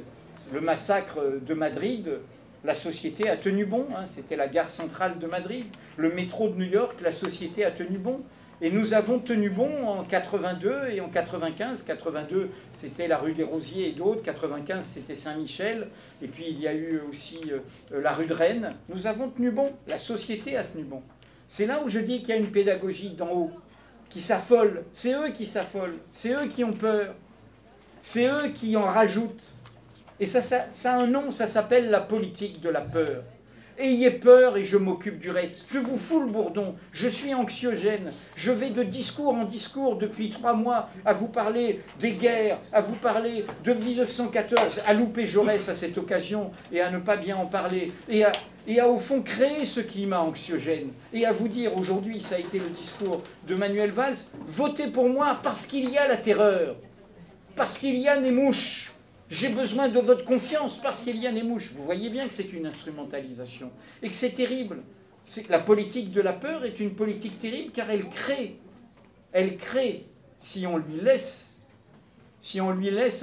le massacre de Madrid, la société a tenu bon, hein, c'était la gare centrale de Madrid, le métro de New York, la société a tenu bon », Et nous avons tenu bon en 82 et en 95. 82, c'était la rue des Rosiers et d'autres. 95, c'était Saint-Michel. Et puis il y a eu aussi la rue de Rennes. Nous avons tenu bon. La société a tenu bon. C'est là où je dis qu'il y a une pédagogie d'en haut qui s'affole. C'est eux qui s'affolent. C'est eux qui ont peur. C'est eux qui en rajoutent. Et ça a un nom, ça s'appelle la politique de la peur. Ayez peur et je m'occupe du reste. Je vous fous le bourdon, je suis anxiogène. Je vais de discours en discours depuis 3 mois à vous parler des guerres, à vous parler de 1914, à louper Jaurès à cette occasion et à ne pas bien en parler. Et à au fond créer ce climat anxiogène. Et à vous dire, aujourd'hui, ça a été le discours de Manuel Valls, votez pour moi parce qu'il y a la terreur, parce qu'il y a les mouches. J'ai besoin de votre confiance parce qu'il y a des mouches. Vous voyez bien que c'est une instrumentalisation et que c'est terrible. La politique de la peur est une politique terrible car elle crée, si on lui laisse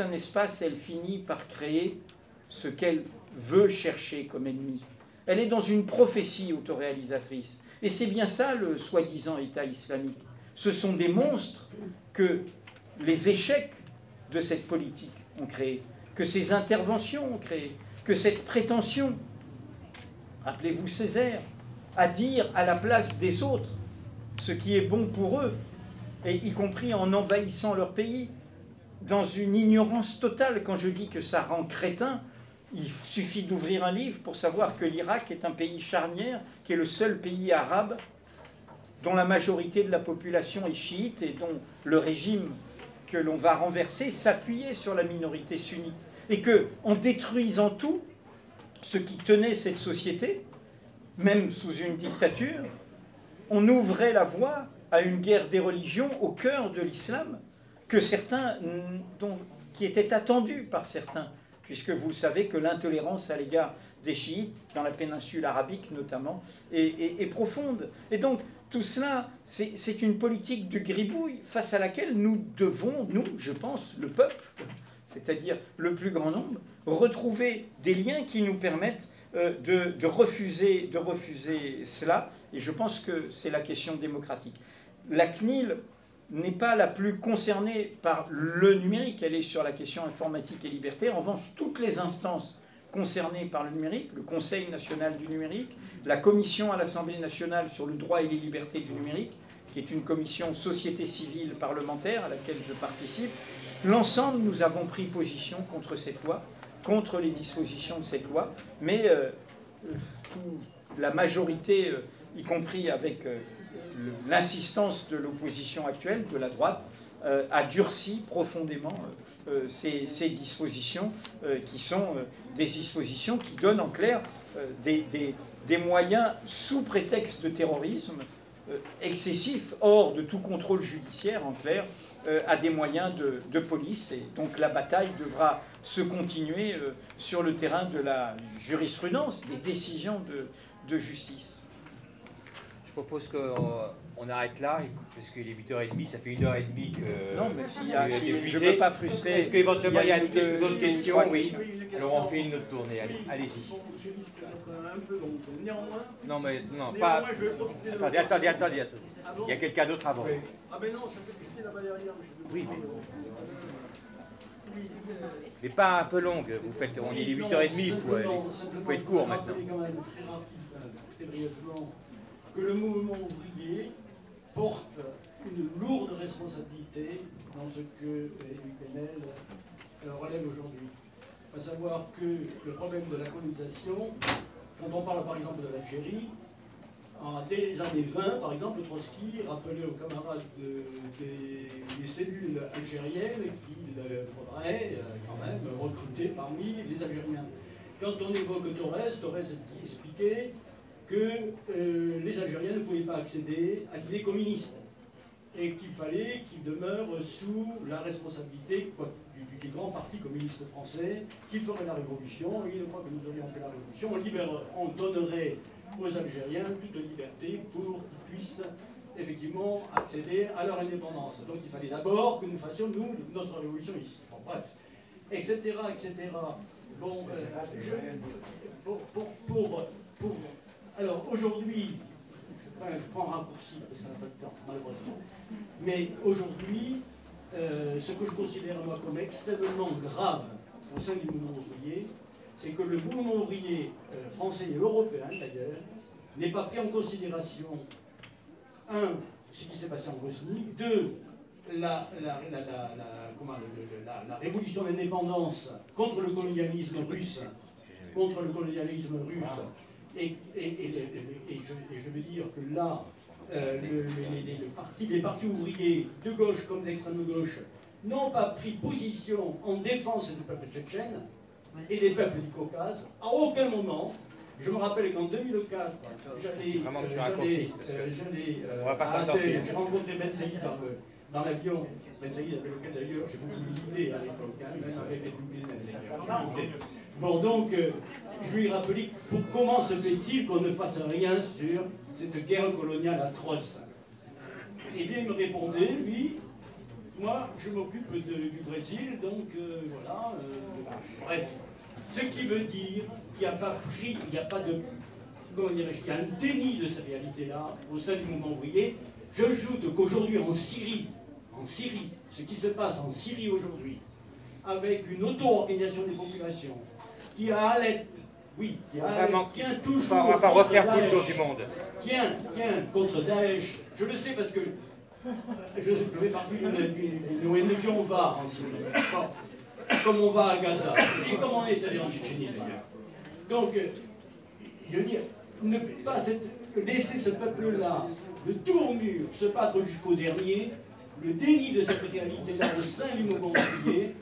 un espace, elle finit par créer ce qu'elle veut chercher comme ennemi. Elle est dans une prophétie autoréalisatrice. Et c'est bien ça le soi-disant État islamique. Ce sont des monstres que les échecs de cette politique ont créés, que ces interventions ont créé, que cette prétention, rappelez-vous Césaire, à dire à la place des autres ce qui est bon pour eux, et y compris en envahissant leur pays, dans une ignorance totale. Quand je dis que ça rend crétin, il suffit d'ouvrir un livre pour savoir que l'Irak est un pays charnière, qui est le seul pays arabe dont la majorité de la population est chiite et dont le régime que l'on va renverser s'appuyait sur la minorité sunnite. Et que, en détruisant tout, ce qui tenait cette société, même sous une dictature, on ouvrait la voie à une guerre des religions au cœur de l'islam, qui était attendue par certains, puisque vous savez que l'intolérance à l'égard des chiites, dans la péninsule arabique notamment, est profonde. Et donc, tout cela, c'est une politique de gribouille face à laquelle nous devons, nous, je pense, le peuple, c'est-à-dire le plus grand nombre, retrouver des liens qui nous permettent de refuser cela. Et je pense que c'est la question démocratique. La CNIL n'est pas la plus concernée par le numérique, elle est sur la question informatique et liberté. En revanche, toutes les instances concernées par le numérique, le Conseil national du numérique, la commission à l'Assemblée nationale sur le droit et les libertés du numérique, qui est une commission société civile parlementaire à laquelle je participe, l'ensemble, nous avons pris position contre cette loi, contre les dispositions de cette loi, mais la majorité, y compris avec l'insistance de l'opposition actuelle, de la droite, a durci profondément ces dispositions qui sont des dispositions qui donnent en clair des moyens sous prétexte de terrorisme excessifs, hors de tout contrôle judiciaire en clair, à des moyens de police. Et donc la bataille devra se continuer sur le terrain de la jurisprudence, des décisions de justice. Je propose qu'on arrête là, puisqu'il est 8h30, ça fait 1h30 que... Non, mais je ne veux pas frustrer. Est-ce qu'éventuellement il y a d'autres questions? Oui. Alors on fait une autre tournée, allez-y. Un peu long. Néanmoins... Non, mais non, pas... Je vais profiter de... Attendez. Il y a quelqu'un d'autre avant. Ah ben non, ça fait discuter là-bas derrière. Oui, mais pas un peu longue. On est les 8h30, il faut être court maintenant. Quand même très rapide, très brièvement, que le mouvement ouvrier porte une lourde responsabilité dans ce que Elie Kennel relève aujourd'hui. À savoir que le problème de la colonisation, quand on parle par exemple de l'Algérie, dès les années 20, par exemple, Trotsky rappelait aux camarades des cellules algériennes qu'il faudrait quand même recruter parmi les Algériens. Quand on évoque Torres expliquait que les Algériens ne pouvaient pas accéder à l'idée communiste et qu'il fallait qu'ils demeurent sous la responsabilité du grand parti communiste français qui ferait la révolution. Et une fois que nous aurions fait la révolution, on donnerait aux Algériens plus de liberté pour qu'ils puissent effectivement accéder à leur indépendance. Donc il fallait d'abord que nous fassions, nous, notre révolution ici. Bon, bref, etc., etc. Bon, alors aujourd'hui, enfin, je prends un raccourci parce qu'on n'a pas de temps, malheureusement. Mais aujourd'hui, ce que je considère moi comme extrêmement grave au sein du mouvement ouvrier, c'est que le mouvement ouvrier français et européen d'ailleurs n'est pas pris en considération, un, ce qui s'est passé en Bosnie, deux, la révolution d'indépendance contre le colonialisme russe, et je veux dire que là, les partis ouvriers de gauche comme d'extrême gauche n'ont pas pris position en défense du peuple tchétchène et des peuples du Caucase à aucun moment. Je me rappelle qu'en 2004, j'ai rencontré Ben Saïd dans l'avion, Ben Saïd avec lequel d'ailleurs j'ai beaucoup visité à l'époque, même avec les doublés. Bon, donc, je lui ai rappelé comment se fait-il qu'on ne fasse rien sur cette guerre coloniale atroce. Eh bien, il me répondait, lui, moi, je m'occupe du Brésil, donc voilà. Bref, ce qui veut dire qu'il n'y a pas pris, il n'y a pas de, comment dirais-je, il y a un déni de cette réalité-là au sein du mouvement ouvrier. J'ajoute qu'aujourd'hui en Syrie, ce qui se passe en Syrie aujourd'hui, avec une auto-organisation des populations, qui a Alep, oui, qui a Alep, tient toujours. On ne va pas refaire tout le tour du monde. Tient contre Daesh. Je le sais parce que je fais partie d'une ONG, on va en Syrie. Comme on va à Gaza. Et comme on est allé en Tchétchénie d'ailleurs. Donc, je veux dire, ne pas laisser ce peuple-là, le tour mur, se battre jusqu'au dernier, le déni de cette réalité-là au sein du mouvement ouvrier,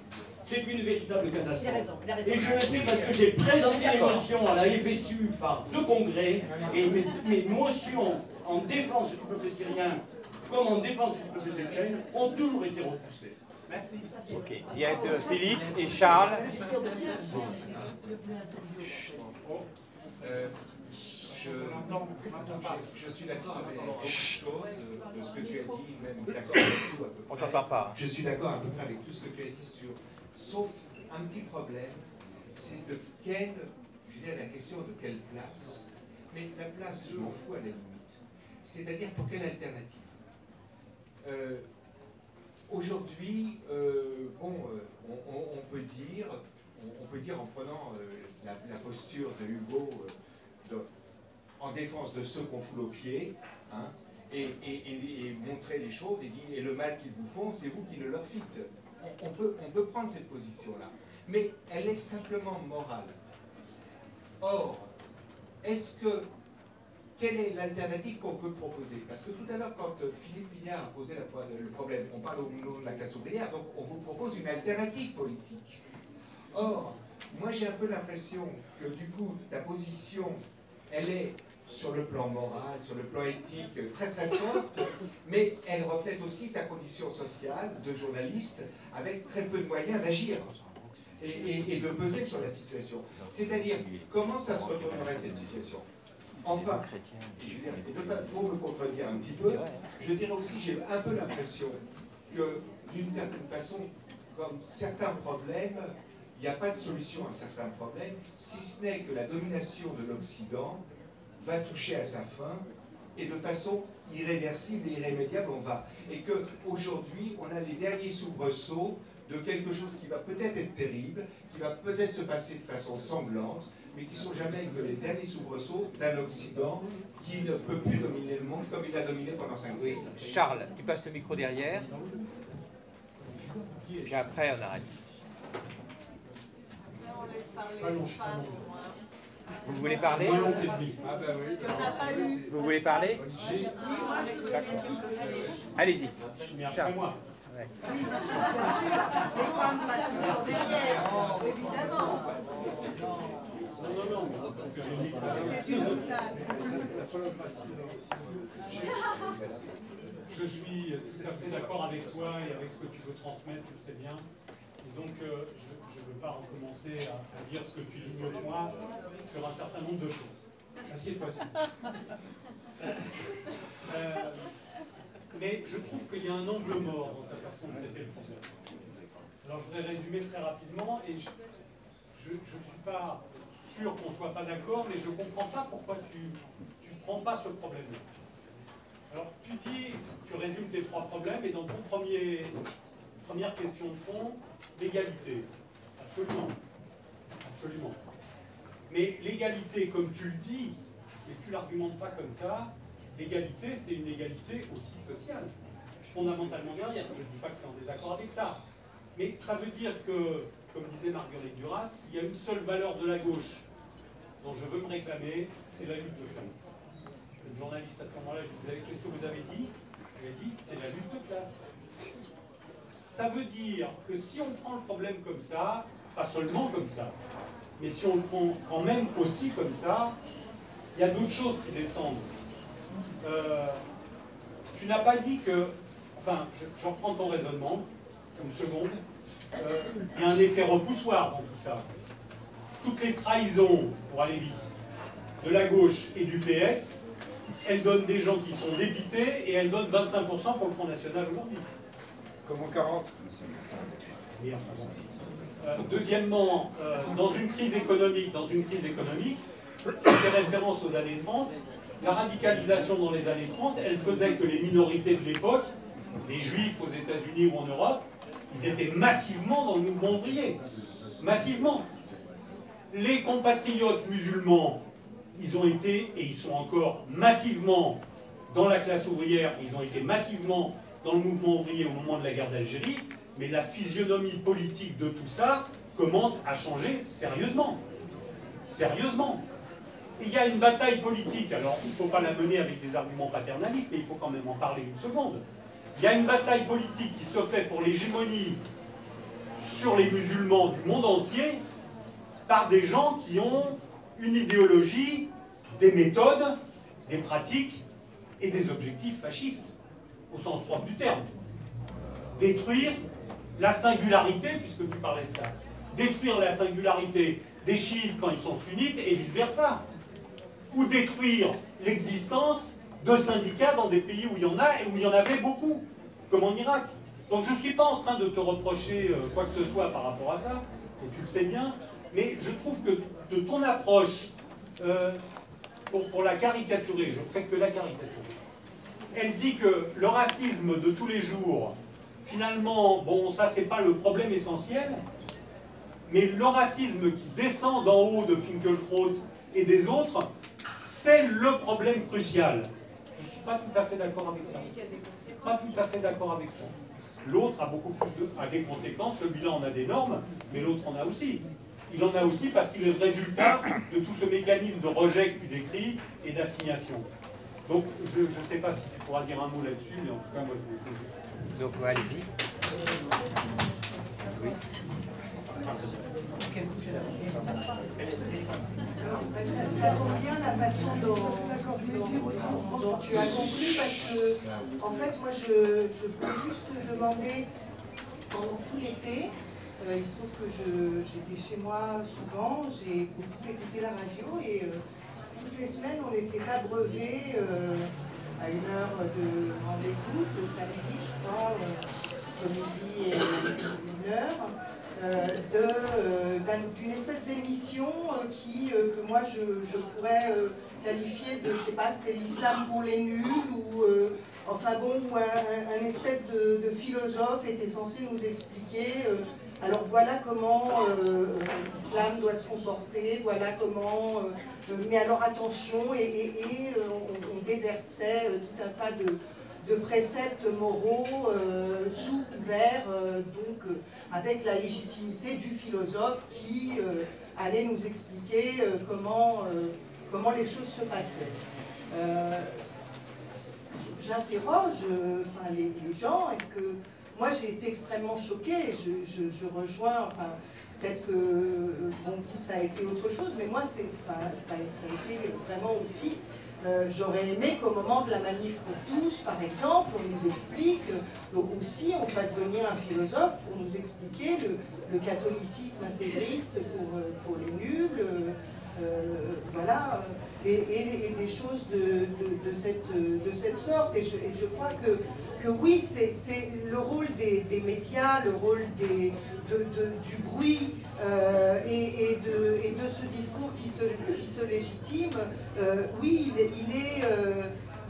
c'est une véritable catastrophe. Et je le sais parce que j'ai présenté des motions à la FSU par 2 congrès, et mes motions en défense du peuple syrien comme en défense du peuple tchétchène ont toujours été repoussées. Merci. Ok. Il y a Philippe et Charles. Je suis d'accord avec beaucoup de choses de ce que tu as dit, même d'accord avec tout à peu près. On t'entend pas. Je suis d'accord à peu près avec tout ce que tu as dit sur... Sauf un petit problème, c'est de quelle... Je veux dire, la question de quelle place. Mais la place, je m'en fous à la limite. C'est-à-dire pour quelle alternative. Aujourd'hui, on peut dire en prenant la posture de Hugo en défense de ceux qu'on fout aux pieds, hein, et montrer les choses et le mal qu'ils vous font, c'est vous qui le leur faites. On peut prendre cette position-là, mais elle est simplement morale. Or, quelle est l'alternative qu'on peut proposer? Parce que tout à l'heure, quand Philippe Vignard a posé le problème, on parle au niveau de la classe ouvrière, donc on vous propose une alternative politique. Or, moi j'ai un peu l'impression que du coup, ta position, elle est sur le plan moral, sur le plan éthique, très très forte, mais elle reflète aussi ta condition sociale de journaliste avec très peu de moyens d'agir et de peser sur la situation. C'est-à-dire, comment ça se retournerait cette situation? Enfin, pour me contredire un petit peu, je dirais aussi, j'ai un peu l'impression que, d'une certaine façon, comme certains problèmes, il n'y a pas de solution à certains problèmes, si ce n'est que la domination de l'Occident va toucher à sa fin, et de façon irréversible et irrémédiable on va. Et qu'aujourd'hui, on a les derniers soubresauts de quelque chose qui va peut-être être terrible, qui va peut-être se passer de façon sanglante, mais qui ne sont jamais que les derniers soubresauts d'un Occident qui ne peut plus dominer le monde comme il l'a dominé pendant 5 siècles. Charles, tu passes le micro derrière. Puis après, on arrête. Vous voulez parler? Vous voulez parler? Allez-y. Charles. Ouais. Oui, bien sûr, les femmes passent toujours derrière, évidemment. C'est une autre Je suis tout à fait d'accord avec toi et avec ce que tu veux transmettre, tu le sais bien. Et donc, je ne veux pas recommencer à dire ce que tu dis mieux que moi sur un certain nombre de choses. Assieds-toi, s'il te plaît. Mais je trouve qu'il y a un angle mort dans ta façon de traiter le problème. Alors, je voudrais résumer très rapidement, et je ne suis pas sûr qu'on ne soit pas d'accord, mais je ne comprends pas pourquoi tu ne prends pas ce problème-là. Alors, tu résumes tes 3 problèmes, et dans ton première question de fond, l'égalité. Absolument. Absolument. Mais l'égalité, comme tu le dis, et tu ne l'argumentes pas comme ça, l'égalité, c'est une égalité aussi sociale, fondamentalement guerrière. Je ne dis pas que tu es en désaccord avec ça. Mais ça veut dire que, comme disait Marguerite Duras, il y a une seule valeur de la gauche dont je veux me réclamer, c'est la lutte de classe. Le journaliste à ce moment-là lui disait, qu'est-ce que vous avez dit? Elle a dit, c'est la lutte de classe. Ça veut dire que si on prend le problème comme ça, pas seulement comme ça, mais si on le prend quand même aussi comme ça, il y a d'autres choses qui descendent. Tu n'as pas dit que, enfin, je reprends ton raisonnement, une seconde, il y a un effet repoussoir dans tout ça. Toutes les trahisons, pour aller vite, de la gauche et du PS, elles donnent des gens qui sont dépités et elles donnent 25% pour le Front National aujourd'hui. Comme en 40. Et enfin, bon. Deuxièmement, dans une crise économique, je fais référence aux années 30, la radicalisation dans les années 30, elle faisait que les minorités de l'époque, les juifs aux États-Unis ou en Europe, ils étaient massivement dans le mouvement ouvrier. Massivement. Les compatriotes musulmans, ils ont été, et ils sont encore massivement dans la classe ouvrière, ils ont été massivement dans le mouvement ouvrier au moment de la guerre d'Algérie, mais la physionomie politique de tout ça commence à changer sérieusement. Sérieusement. Et il y a une bataille politique, alors il ne faut pas la mener avec des arguments paternalistes, mais il faut quand même en parler une seconde. Il y a une bataille politique qui se fait pour l'hégémonie sur les musulmans du monde entier par des gens qui ont une idéologie, des méthodes, des pratiques et des objectifs fascistes, au sens propre du terme. Détruire la singularité, puisque tu parlais de ça, détruire la singularité des chiites quand ils sont sunnites et vice-versa. Ou détruire l'existence de syndicats dans des pays où il y en a et où il y en avait beaucoup, comme en Irak. Donc je ne suis pas en train de te reprocher quoi que ce soit par rapport à ça, et tu le sais bien, mais je trouve que de ton approche, pour la caricaturer, je ne fais que la caricaturer, elle dit que le racisme de tous les jours, finalement, bon, ça c'est pas le problème essentiel, mais le racisme qui descend d'en haut de Finkielkraut et des autres, c'est le problème crucial. Je ne suis pas tout à fait d'accord avec ça. Pas tout à fait d'accord avec ça. L'autre a beaucoup plus a des conséquences, celui-là en a des normes, mais l'autre en a aussi. Il en a aussi parce qu'il est le résultat de tout ce mécanisme de rejet que tu décris et d'assignation. Donc je ne sais pas si tu pourras dire un mot là-dessus, mais en tout cas moi je vais le dire. Donc allez-y. Oui. Ça tombe bien la façon dont tu as conclu, parce que, en fait, moi, je voulais juste te demander, pendant tout l'été, il se trouve que j'étais chez moi souvent, j'ai beaucoup écouté la radio, et toutes les semaines, on était abreuvés à une heure de grande écoute, le samedi, je crois, midi et 1h, d'une espèce d'émission que moi je pourrais qualifier de, je sais pas, c'était l'islam pour les nuls, ou enfin bon, où un espèce de philosophe était censé nous expliquer alors voilà comment l'islam doit se comporter, voilà comment, mais alors attention, et on déversait tout un tas de préceptes moraux sous couvert, donc avec la légitimité du philosophe qui allait nous expliquer comment les choses se passaient. J'interroge les gens, est-ce que... Moi j'ai été extrêmement choquée, je rejoins, enfin peut-être que bon, vous ça a été autre chose, mais moi ça a été vraiment aussi... J'aurais aimé qu'au moment de la manif pour tous, par exemple, on nous explique, aussi on fasse venir un philosophe pour nous expliquer le catholicisme intégriste pour les nuls, voilà, et des choses de cette sorte. Et je crois que oui, c'est le rôle des médias, le rôle du bruit, et de ce discours qui se légitime, oui,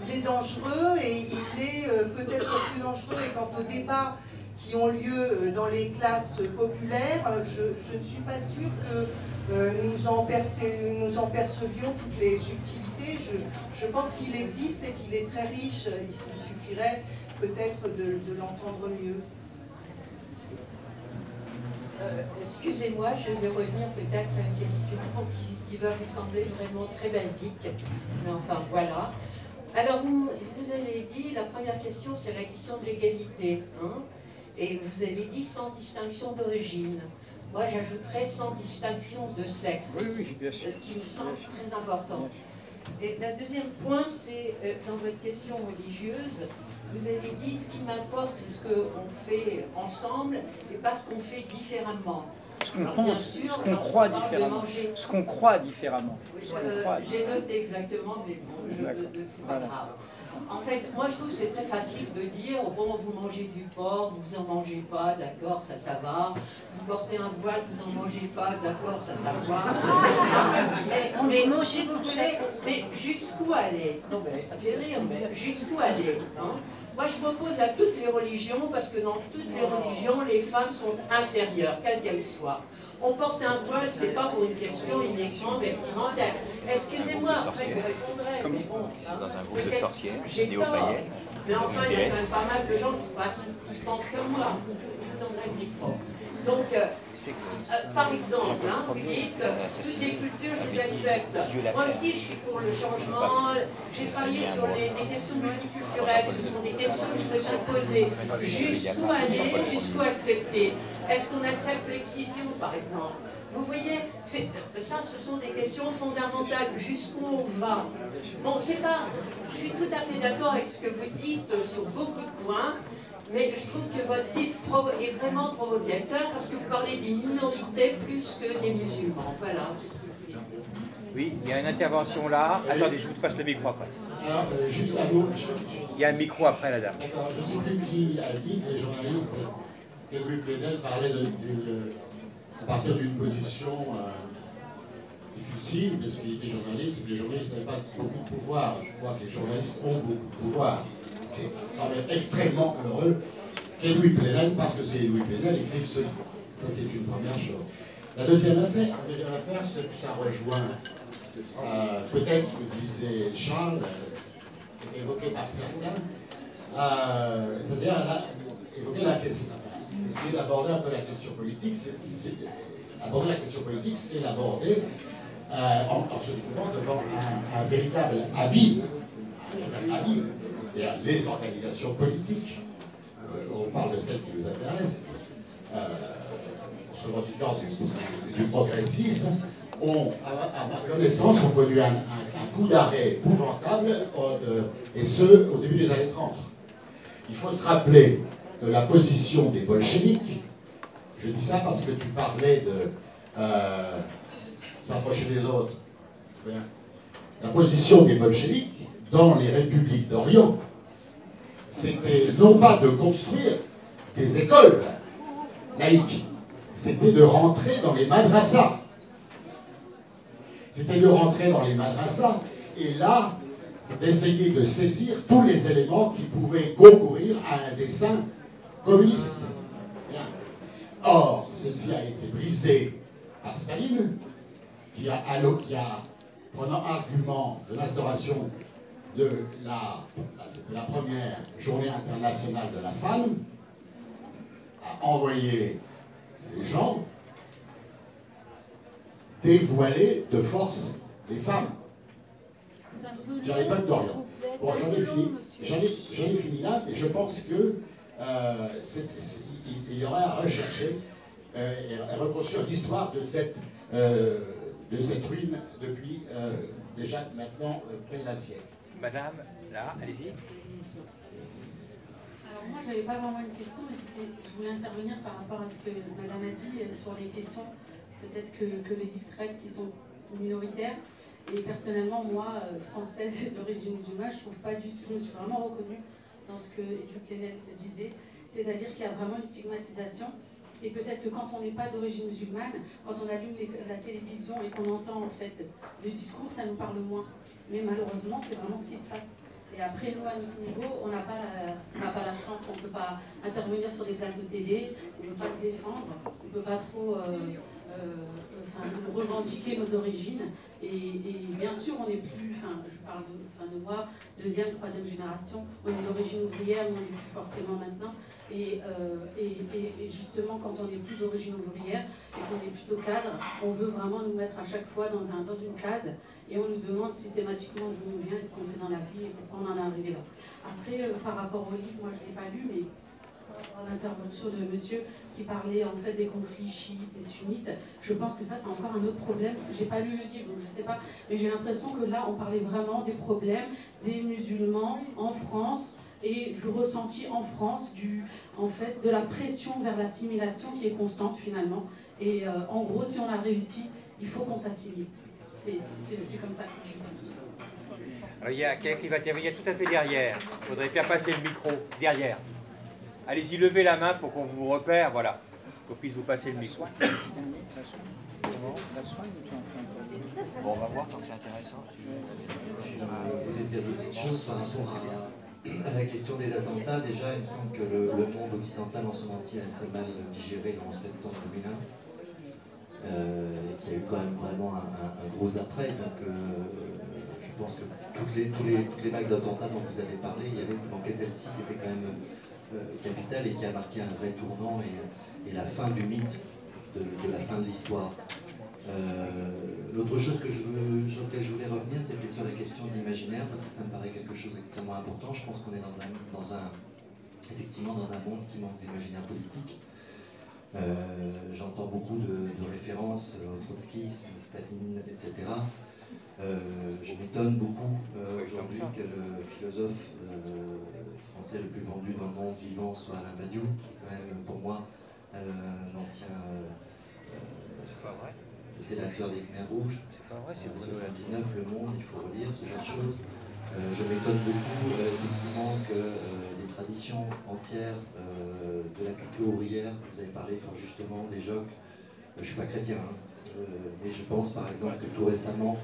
il est dangereux et il est peut-être plus dangereux. Et quant aux débats qui ont lieu dans les classes populaires, je ne suis pas sûre que nous en percevions toutes les subtilités. Je pense qu'il existe et qu'il est très riche. Il suffirait peut-être de l'entendre mieux. Excusez-moi, je vais revenir peut-être à une question qui va vous sembler vraiment très basique. Mais enfin, voilà. Alors, vous avez dit, la première question, c'est la question de l'égalité. Hein, et vous avez dit sans distinction d'origine. Moi, j'ajouterais sans distinction de sexe. Oui, bien sûr. Ce qui me semble très important. Et le deuxième point, c'est dans votre question religieuse, vous avez dit ce qui m'importe, c'est ce qu'on fait ensemble et pas ce qu'on fait différemment. Ce qu'on pense, ce qu'on croit différemment. Ce qu'on croit différemment. J'ai noté exactement, mais bon, c'est pas grave. En fait, moi je trouve que c'est très facile de dire, bon, vous mangez du porc, vous en mangez pas, d'accord, ça va. Vous portez un voile, vous en mangez pas, d'accord, ça va. Mais jusqu'où aller? Non, mais ça fait rire, mais jusqu'où aller, hein? Moi, je m'oppose à toutes les religions parce que dans toutes les religions, les femmes sont inférieures, quelles qu'elles soient. On porte un voile, c'est pas pour une question uniquement vestimentaire. Excusez-moi, après je répondrai. Mais bon, dans un groupe de sorcières, j'ai tort. Mais enfin, il y a quand même pas mal de gens qui pensent comme moi. Je vous donnerai le micro. Donc, par exemple, hein, vous dites, toutes les cultures, je les accepte. Moi aussi, je suis pour le changement. J'ai travaillé sur les questions multiculturelles. Ce sont des questions que je me suis posées. Jusqu'où aller, jusqu'où accepter? Est-ce qu'on accepte l'excision, par exemple? Vous voyez, ça, ce sont des questions fondamentales. Jusqu'où on va? Bon, c'est pas... Je suis tout à fait d'accord avec ce que vous dites sur beaucoup de points. Mais je trouve que votre titre est vraiment provocateur parce que vous parlez des minorités plus que des musulmans. Voilà. Oui, il y a une intervention là. Attendez, je vous passe le micro après. Alors, juste un mot. Il y a un micro après la dame. D'accord, je ne sais plus qui a dit que les journalistes, que Louis Plenel parlait à partir d'une position difficile, parce qu'il était journaliste, et que les journalistes n'avaient pas beaucoup de pouvoir. Je crois que les journalistes ont beaucoup de pouvoir. C'est quand même extrêmement heureux qu'Edoui Plenel, parce que c'est Edoui Plenel, écrive ce livre. Ça, c'est une première chose. La deuxième affaire, c'est que ça rejoint peut-être ce que disait Charles, évoqué par certains, c'est-à-dire évoquer la question, essayer d'aborder un peu la question politique. Aborder la question politique, c'est l'aborder en se trouvant devant un véritable abîme. Les organisations politiques, on parle de celles qui nous intéressent, se revendiquant du progressisme, à ma connaissance, ont connu un coup d'arrêt épouvantable, et ce, au début des années 30. Il faut se rappeler de la position des bolcheviks. Je dis ça parce que tu parlais de s'approcher des autres. La position des bolcheviks dans les républiques d'Orient, c'était non pas de construire des écoles laïques, c'était de rentrer dans les madrasas. C'était de rentrer dans les madrasas et là, d'essayer de saisir tous les éléments qui pouvaient concourir à un dessein communiste. Bien. Or, ceci a été brisé par Staline, qui a prenant argument de l'instauration de la première journée internationale de la femme, a envoyé ces gens dévoiler de force les femmes dans les peuples d'Orient. Bon, j'en ai fini là, et je pense que il y aurait à rechercher et à reconstruire l'histoire de cette ruine depuis déjà maintenant près d'un siècle. Madame, là, allez-y. Alors moi, je n'avais pas vraiment une question, mais je voulais intervenir par rapport à ce que Madame a dit sur les questions peut-être que les livres traitent qui sont minoritaires. Et personnellement, moi, française et d'origine musulmane, je trouve pas du tout, je me suis vraiment reconnue dans ce que Edoui Plenel disait, c'est-à-dire qu'il y a vraiment une stigmatisation. Et peut-être que quand on n'est pas d'origine musulmane, quand on allume la télévision et qu'on entend en fait le discours, ça nous parle moins. Mais malheureusement, c'est vraiment ce qui se passe. Et après, nous, à notre niveau, on n'a pas la chance, on ne peut pas intervenir sur des plateaux télé, on ne peut pas se défendre, on ne peut pas trop revendiquer nos origines. Et bien sûr, on n'est plus, je parle de moi, deuxième, troisième génération, on est d'origine ouvrière, mais on n'est plus forcément maintenant. Et justement, quand on n'est plus d'origine ouvrière et qu'on est plutôt cadre, on veut vraiment nous mettre à chaque fois dans une case et on nous demande systématiquement d'où on vient et ce qu'on fait dans la vie et pourquoi on en est arrivé là. Après, par rapport au livre, moi je ne l'ai pas lu, mais par l'intervention de monsieur qui parlait en fait des conflits chiites et sunnites, je pense que ça c'est encore un autre problème. J'ai pas lu le livre, donc je sais pas, mais j'ai l'impression que là on parlait vraiment des problèmes des musulmans en France et du ressenti en France de la pression vers l'assimilation qui est constante finalement. Et en gros, si on a réussi, il faut qu'on s'assimile. C'est comme ça que je pense. Alors, il y a quelqu'un qui va intervenir tout à fait derrière. Il faudrait faire passer le micro derrière. Allez-y, levez la main pour qu'on vous repère, voilà, qu'on puisse vous passer le micro. Bon, on va voir quand c'est intéressant. Je voulais dire deux petites choses par rapport à la question des attentats. Déjà, il me semble que le monde occidental en son entier a assez mal digéré le 11 septembre 2001. Qu'il y a eu quand même vraiment un gros après. Donc, je pense que toutes les vagues d'attentats dont vous avez parlé, il manquait celle-ci qui était quand même capitale et qui a marqué un vrai tournant et la fin du mythe de la fin de l'histoire. L'autre chose sur laquelle je voulais revenir, c'était sur la question de l'imaginaire, parce que ça me paraît quelque chose d'extrêmement important. Je pense qu'on est effectivement dans un monde qui manque d'imaginaire politique. J'entends beaucoup de références au trotskisme, Staline, etc. Je m'étonne beaucoup aujourd'hui que le philosophe français le plus vendu dans le monde vivant soit Alain Badiou, qui est quand même pour moi un ancien... c'est pas vrai. C'est l'affaire des Khmers rouges. C'est pas vrai, c'est 79, Le Monde, il faut relire ce genre de choses. Je m'étonne beaucoup effectivement que les traditions entières de la culture ouvrière, vous avez parlé fort justement des Jocs, je ne suis pas chrétien, mais je pense par exemple que tout récemment,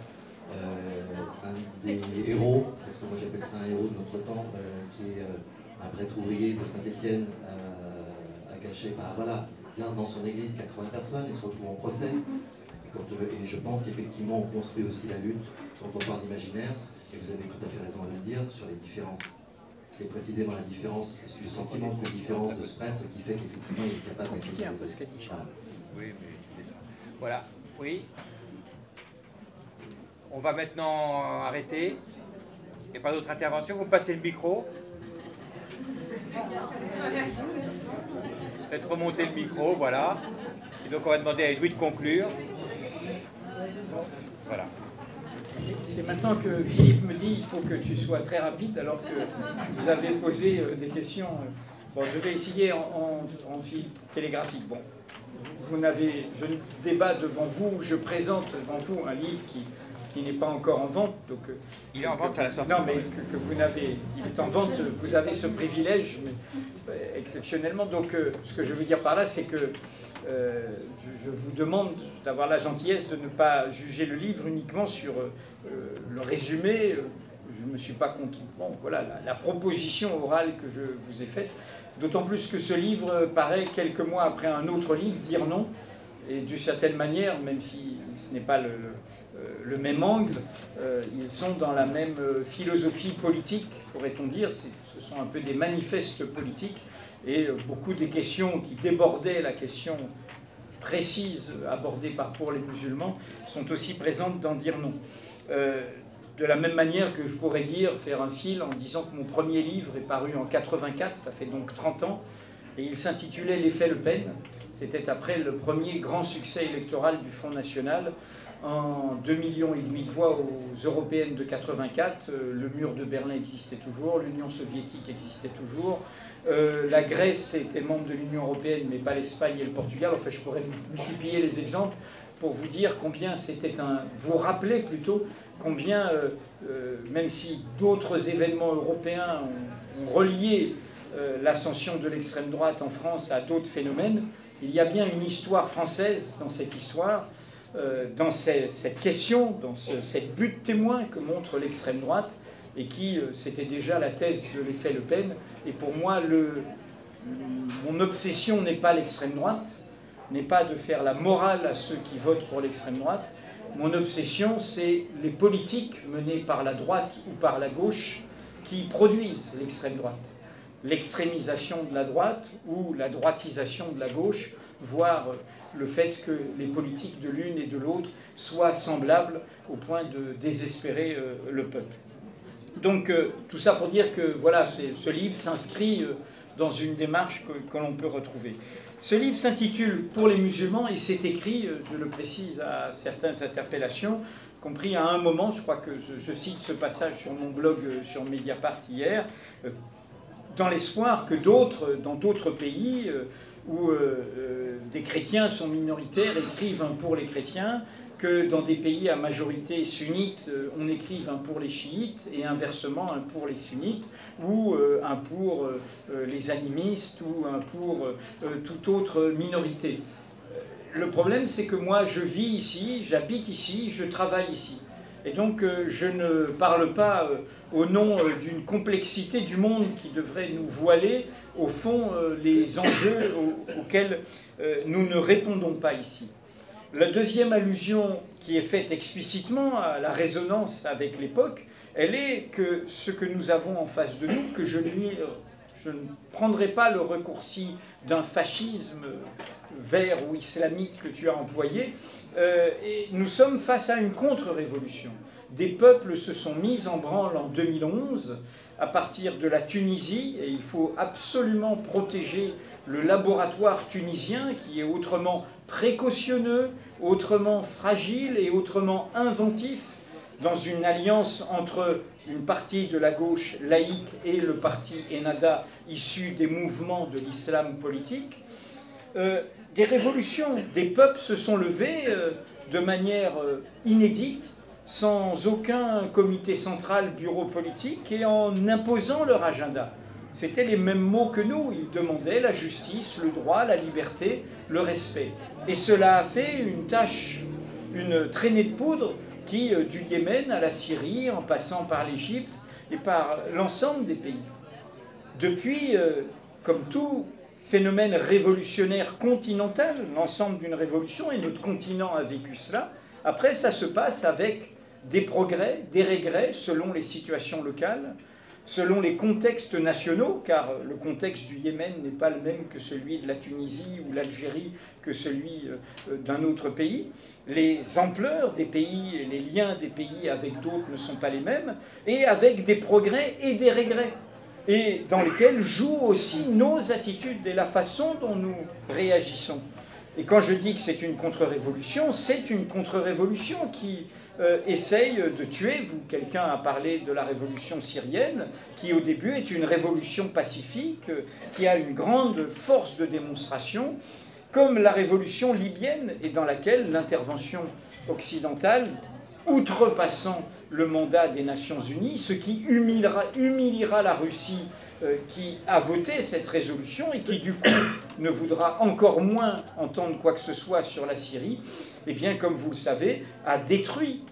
un des héros, parce que moi j'appelle ça un héros de notre temps, qui est un prêtre ouvrier de Saint-Étienne, a caché, voilà, vient dans son église 80 personnes et se retrouve en procès. Et je pense qu'effectivement on construit aussi la lutte quand on parle d'imaginaire, et vous avez tout à fait raison de le dire, sur les différences. C'est précisément la différence, le sentiment de cette différence de ce prêtre qui fait qu'effectivement il est capable de faire un peu ce qu'a dit Charles. Oui, mais voilà, oui. On va maintenant arrêter. Il n'y a pas d'autre intervention, vous me passez le micro. Faites remonter le micro, voilà. Et donc on va demander à Edoui de conclure. Voilà. C'est maintenant que Philippe me dit qu'il faut que tu sois très rapide alors que vous avez posé des questions. Bon, je vais essayer en fil télégraphique. Bon, je débat devant vous, je présente devant vous un livre qui n'est pas encore en vente. Donc, il est en vente à la sortie. Non, mais que vous n'avez... Il est en vente, vous avez ce privilège, mais, exceptionnellement. Donc, ce que je veux dire par là, c'est que je vous demande d'avoir la gentillesse de ne pas juger le livre uniquement sur le résumé. Je ne me suis pas content. Bon, voilà, la proposition orale que je vous ai faite. D'autant plus que ce livre paraît quelques mois après un autre livre, Dire non. Et d'une certaine manière, même si ce n'est pas le même angle, ils sont dans la même philosophie politique, pourrait-on dire. Ce sont un peu des manifestes politiques. Et beaucoup des questions qui débordaient la question précise abordée pour les musulmans sont aussi présentes dans Dire non. De la même manière que je pourrais faire un fil en disant que mon premier livre est paru en 84, ça fait donc 30 ans, et il s'intitulait L'effet Le Pen. C'était après le premier grand succès électoral du Front National, en 2,5 millions de voix aux européennes de 84. Le mur de Berlin existait toujours, l'Union soviétique existait toujours. La Grèce était membre de l'Union européenne, mais pas l'Espagne et le Portugal. Enfin, je pourrais multiplier les exemples pour vous dire combien c'était vous rappeler plutôt combien, même si d'autres événements européens ont relié l'ascension de l'extrême droite en France à d'autres phénomènes, il y a bien une histoire française dans cette histoire, dans cette question, dans cette butte témoin que montre l'extrême droite, et qui, c'était déjà la thèse de l'effet Le Pen. Et pour moi, mon obsession n'est pas l'extrême droite, n'est pas de faire la morale à ceux qui votent pour l'extrême droite. Mon obsession, c'est les politiques menées par la droite ou par la gauche qui produisent l'extrême droite. L'extrémisation de la droite ou la droitisation de la gauche, voire le fait que les politiques de l'une et de l'autre soient semblables au point de désespérer le peuple. Donc tout ça pour dire que voilà, ce livre s'inscrit dans une démarche que l'on peut retrouver. Ce livre s'intitule « Pour les musulmans » et c'est écrit, je le précise à certaines interpellations, compris à un moment, je crois que je cite ce passage sur mon blog sur Mediapart hier, dans l'espoir que dans d'autres pays où des chrétiens sont minoritaires écrivent un pour les chrétiens, que dans des pays à majorité sunnite, on écrive un pour les chiites et inversement un pour les sunnites, ou un pour les animistes, ou un pour toute autre minorité. Le problème, c'est que moi, je vis ici, j'habite ici, je travaille ici. Et donc, je ne parle pas au nom d'une complexité du monde qui devrait nous voiler, au fond, les enjeux auxquels nous ne répondons pas ici. La deuxième allusion qui est faite explicitement à la résonance avec l'époque, elle est que ce que nous avons en face de nous, que je ne prendrai pas le raccourci d'un fascisme vert ou islamique que tu as employé, et nous sommes face à une contre-révolution. Des peuples se sont mis en branle en 2011 à partir de la Tunisie, et il faut absolument protéger le laboratoire tunisien qui est autrement précautionneux, autrement fragile et autrement inventif dans une alliance entre une partie de la gauche laïque et le parti Ennahda issu des mouvements de l'islam politique. Des révolutions, des peuples se sont levés de manière inédite, sans aucun comité central, bureau politique, et en imposant leur agenda. C'était les mêmes mots que nous. Ils demandaient la justice, le droit, la liberté, le respect. Et cela a fait une tâche, une traînée de poudre qui, du Yémen à la Syrie, en passant par l'Égypte et par l'ensemble des pays. Depuis, comme tout phénomène révolutionnaire continental, l'ensemble d'une révolution, et notre continent a vécu cela, après ça se passe avec des progrès, des régrès selon les situations locales, selon les contextes nationaux, car le contexte du Yémen n'est pas le même que celui de la Tunisie ou l'Algérie, que celui d'un autre pays. Les ampleurs des pays et les liens des pays avec d'autres ne sont pas les mêmes, et avec des progrès et des régrets, et dans lesquels jouent aussi nos attitudes et la façon dont nous réagissons. Et quand je dis que c'est une contre-révolution, c'est une contre-révolution qui essaye de tuer. Quelqu'un a parlé de la révolution syrienne, qui au début est une révolution pacifique, qui a une grande force de démonstration, comme la révolution libyenne, et dans laquelle l'intervention occidentale, outrepassant le mandat des Nations Unies, ce qui humiliera la Russie qui a voté cette résolution et qui du coup ne voudra encore moins entendre quoi que ce soit sur la Syrie, eh bien comme vous le savez, a détruit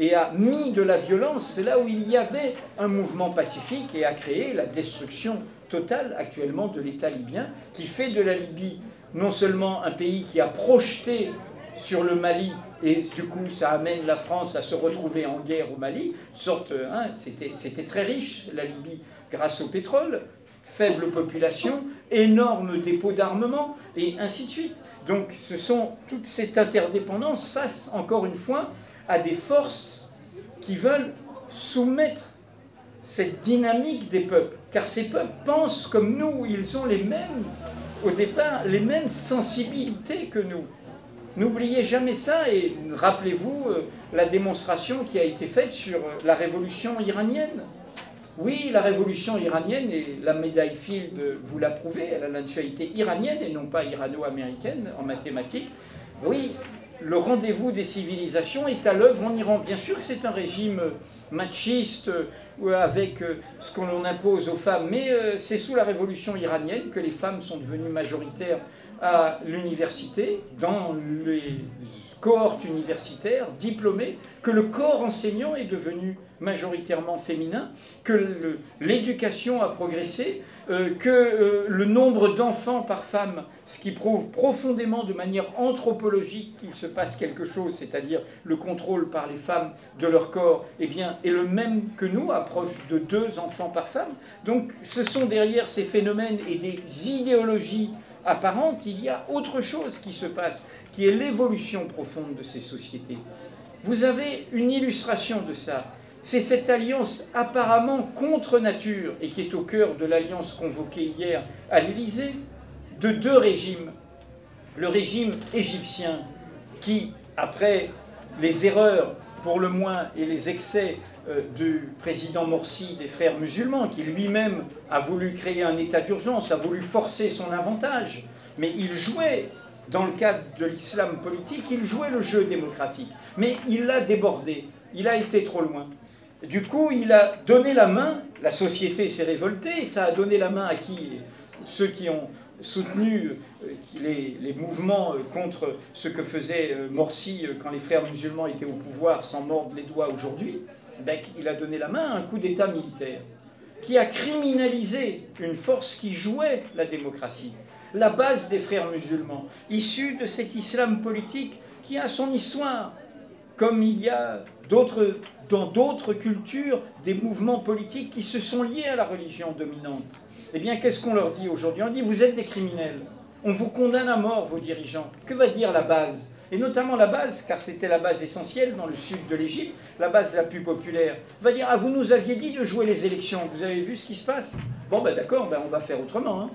et a mis de la violence là où il y avait un mouvement pacifique et a créé la destruction totale actuellement de l'État libyen, qui fait de la Libye non seulement un pays qui a projeté sur le Mali, et du coup ça amène la France à se retrouver en guerre au Mali, c'était très riche la Libye grâce au pétrole, faible population, énorme dépôt d'armement, et ainsi de suite. Donc ce sont toute cette interdépendance face, encore une fois, à des forces qui veulent soumettre cette dynamique des peuples. Car ces peuples pensent comme nous, ils ont les mêmes, au départ, les mêmes sensibilités que nous. N'oubliez jamais ça et rappelez-vous la démonstration qui a été faite sur la révolution iranienne. Oui, la révolution iranienne, et la médaille Field vous l'a prouvé, elle a la nationalité iranienne et non pas irano-américaine en mathématiques. Oui, le rendez-vous des civilisations est à l'œuvre en Iran. Bien sûr que c'est un régime machiste avec ce qu'on impose aux femmes, mais c'est sous la révolution iranienne que les femmes sont devenues majoritaires à l'université, dans les cohortes universitaires, diplômées, que le corps enseignant est devenu majoritairement féminin, que l'éducation a progressé, que le nombre d'enfants par femme, ce qui prouve profondément de manière anthropologique qu'il se passe quelque chose, c'est-à-dire le contrôle par les femmes de leur corps, eh bien, est le même que nous, approche de 2 enfants par femme. Donc ce sont derrière ces phénomènes et des idéologies apparentes, il y a autre chose qui se passe, qui est l'évolution profonde de ces sociétés. Vous avez une illustration de ça. C'est cette alliance apparemment contre nature, et qui est au cœur de l'alliance convoquée hier à l'Élysée, de 2 régimes. Le régime égyptien, qui, après les erreurs, pour le moins, et les excès du président Morsi, des frères musulmans, qui lui-même a voulu créer un état d'urgence, a voulu forcer son avantage, mais il jouait, dans le cadre de l'islam politique, il jouait le jeu démocratique. Mais il l'a débordé, il a été trop loin. Du coup, il a donné la main, la société s'est révoltée, ça a donné la main à qui? Ceux qui ont soutenu les mouvements contre ce que faisait Morsi quand les frères musulmans étaient au pouvoir, sans mordre les doigts aujourd'hui. Ben, il a donné la main à un coup d'État militaire qui a criminalisé une force qui jouait la démocratie. La base des frères musulmans, issue de cet islam politique qui a son histoire, comme il y a dans d'autres cultures des mouvements politiques qui se sont liés à la religion dominante. Eh bien, qu'est-ce qu'on leur dit aujourd'hui? On dit, vous êtes des criminels, on vous condamne à mort, vos dirigeants. Que va dire la base? Et notamment la base, car c'était la base essentielle dans le sud de l'Égypte, la base la plus populaire, va dire, ah, vous nous aviez dit de jouer les élections, vous avez vu ce qui se passe? Bon, ben d'accord, ben on va faire autrement, hein.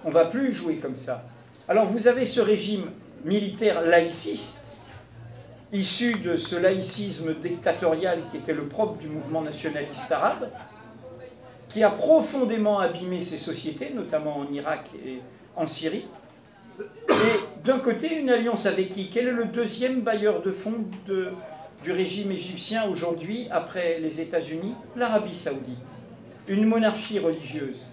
On ne va plus jouer comme ça. Alors vous avez ce régime militaire laïciste, issu de ce laïcisme dictatorial qui était le propre du mouvement nationaliste arabe, qui a profondément abîmé ces sociétés, notamment en Irak et en Syrie. Et d'un côté, une alliance avec qui? Quel est le deuxième bailleur de fonds du régime égyptien aujourd'hui, après les États-Unis? L'Arabie saoudite. Une monarchie religieuse.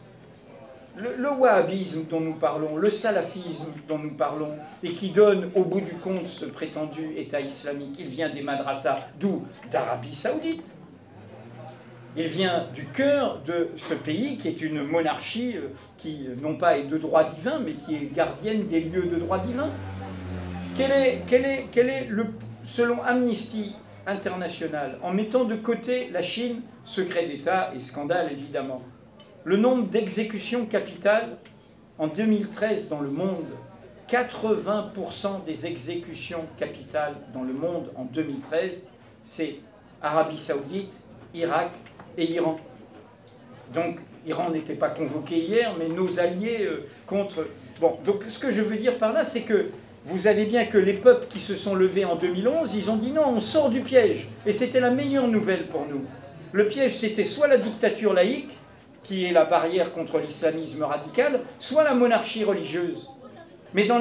Le wahhabisme dont nous parlons, le salafisme dont nous parlons, et qui donne au bout du compte ce prétendu État islamique, il vient des madrasas, d'où? D'Arabie saoudite. Il vient du cœur de ce pays qui est une monarchie qui, non pas est de droit divin, mais qui est gardienne des lieux de droit divin. Quel est selon Amnesty International, en mettant de côté la Chine, secret d'État et scandale évidemment, le nombre d'exécutions capitales en 2013 dans le monde, 80% des exécutions capitales dans le monde en 2013, c'est Arabie Saoudite, Irak et Iran. Donc, Iran n'était pas convoqué hier, mais nos alliés contre... Bon, donc ce que je veux dire par là, c'est que vous avez bien que les peuples qui se sont levés en 2011, ils ont dit non, on sort du piège. Et c'était la meilleure nouvelle pour nous. Le piège, c'était soit la dictature laïque, qui est la barrière contre l'islamisme radical, soit la monarchie religieuse. Mais dans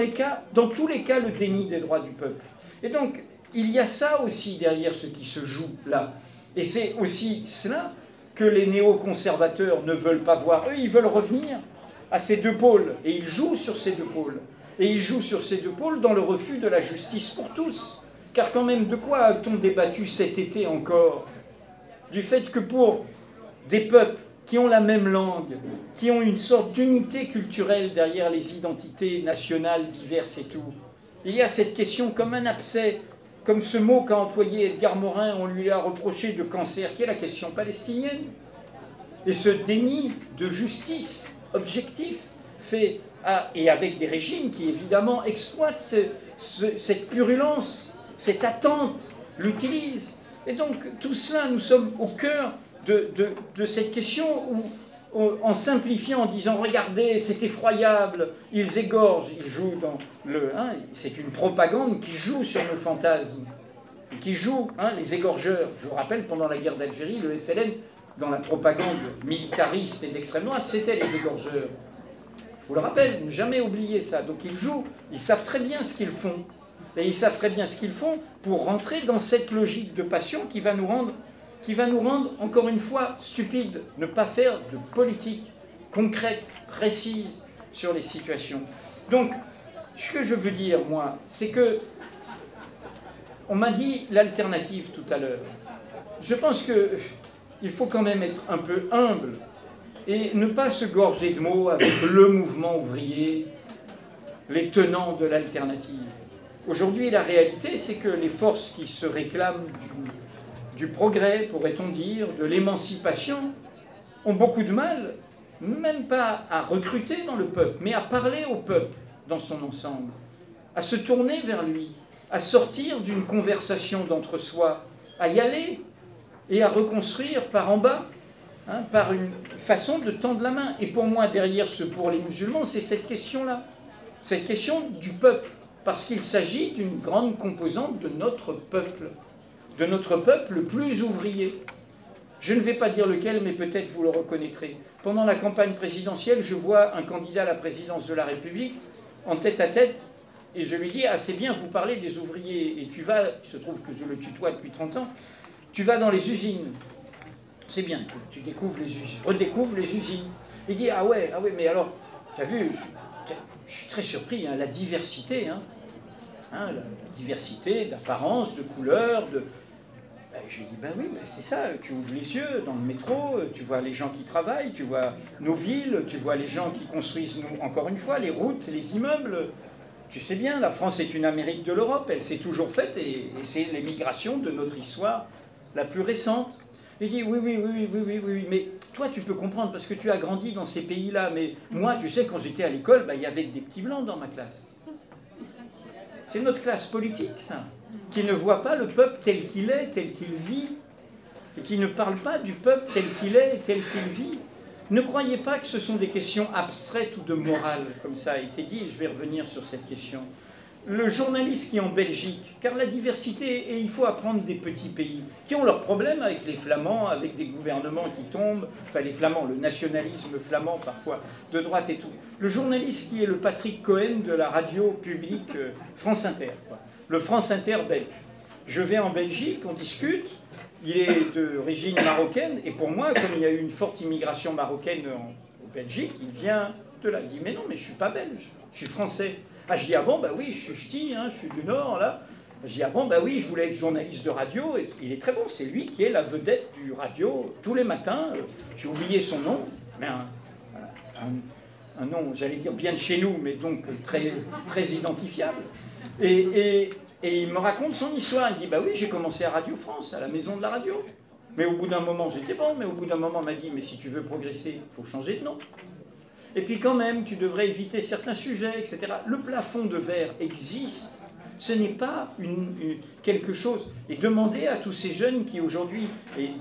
tous les cas, le déni des droits du peuple. Et donc, il y a ça aussi derrière ce qui se joue là. Et c'est aussi cela que les néoconservateurs ne veulent pas voir. Eux, ils veulent revenir à ces 2 pôles. Et ils jouent sur ces 2 pôles. Et ils jouent sur ces 2 pôles dans le refus de la justice pour tous. Car quand même, de quoi a-t-on débattu cet été encore? Du fait que pour des peuples qui ont la même langue, qui ont une sorte d'unité culturelle derrière les identités nationales diverses et tout, il y a cette question comme un abcès, comme ce mot qu'a employé Edgar Morin, on lui a reproché de cancer, qui est la question palestinienne. Et ce déni de justice objectif fait, et avec des régimes qui évidemment exploitent cette purulence, cette attente, l'utilisent. Et donc tout cela, nous sommes au cœur de cette question où, en simplifiant, en disant « Regardez, c'est effroyable, ils égorgent, ils jouent dans le... Hein, c'est une propagande qui joue sur nos fantasmes, qui joue les égorgeurs. Je vous rappelle, pendant la guerre d'Algérie, le FLN, dans la propagande militariste et d'extrême droite, c'était les égorgeurs. Je vous le rappelle, ne jamais oublier ça. Donc ils jouent, ils savent très bien ce qu'ils font. Et ils savent très bien ce qu'ils font pour rentrer dans cette logique de passion qui va nous rendre, encore une fois, stupides. Ne pas faire de politique concrète, précise sur les situations. Donc, Ce que je veux dire, moi, c'est que on m'a dit l'alternative tout à l'heure. Je pense qu'il faut quand même être un peu humble et ne pas se gorger de mots avec le mouvement ouvrier, les tenants de l'alternative. Aujourd'hui, la réalité, c'est que les forces qui se réclament du progrès, pourrait-on dire, de l'émancipation, ont beaucoup de mal, même pas à recruter dans le peuple, mais à parler au peuple dans son ensemble, à se tourner vers lui, à sortir d'une conversation d'entre-soi, à y aller et à reconstruire par en bas, hein, par une façon de tendre la main. Et pour moi, derrière ce pour les musulmans, c'est cette question-là, cette question du peuple, parce qu'il s'agit d'une grande composante de notre peuple le plus ouvrier. Je ne vais pas dire lequel, mais peut-être vous le reconnaîtrez. Pendant la campagne présidentielle, je vois un candidat à la présidence de la République en tête-à-tête, et je lui dis « Ah, c'est bien, vous parlez des ouvriers, et tu vas, il se trouve que je le tutoie depuis 30 ans, tu vas dans les usines. C'est bien, tu découvres les usines, redécouvres les usines. » Il dit « Ah ouais, mais alors, tu as vu, je suis très surpris, hein, la diversité, la diversité d'apparence, de couleur, de... » Je lui dis, ben oui, c'est ça, tu ouvres les yeux dans le métro, tu vois les gens qui travaillent, tu vois nos villes, tu vois les gens qui construisent, encore une fois, les routes, les immeubles. Tu sais bien, la France est une Amérique de l'Europe, elle s'est toujours faite, et c'est l'émigration de notre histoire la plus récente. Il dit, oui, mais toi tu peux comprendre, parce que tu as grandi dans ces pays-là, mais moi, tu sais, quand j'étais à l'école, il y avait des petits blancs dans ma classe. C'est notre classe politique, ça, qui ne voit pas le peuple tel qu'il est, tel qu'il vit, et qui ne parle pas du peuple tel qu'il est et tel qu'il vit. Ne croyez pas que ce sont des questions abstraites ou de morale, comme ça a été dit, et je vais revenir sur cette question. Le journaliste qui est en Belgique, car la diversité, et il faut apprendre des petits pays, qui ont leurs problèmes avec les Flamands, avec des gouvernements qui tombent, enfin les Flamands, le nationalisme flamand parfois, de droite et tout. Le journaliste qui est le Patrick Cohen de la radio publique France Inter, quoi. Le France Inter belge. Je vais en Belgique, on discute, il est d'origine marocaine, et pour moi, comme il y a eu une forte immigration marocaine en Belgique, il vient de là. Il dit, mais non, mais je ne suis pas belge, je suis français. Ah, je dis, ah bon, bah oui, je suis ch'ti, hein, je suis du Nord, là. Je dis, ah bon, bah oui, je voulais être journaliste de radio. Et il est très bon, c'est lui qui est la vedette du radio tous les matins. J'ai oublié son nom, mais un nom, j'allais dire bien de chez nous, mais donc très, très identifiable. Et il me raconte son histoire. Il dit, bah oui, j'ai commencé à Radio France, à la maison de la radio. Mais au bout d'un moment, j'étais bon, mais au bout d'un moment, on m'a dit, mais si tu veux progresser, il faut changer de nom. Et puis quand même, tu devrais éviter certains sujets, etc. Le plafond de verre existe. Ce n'est pas quelque chose. Et demandez à tous ces jeunes qui aujourd'hui,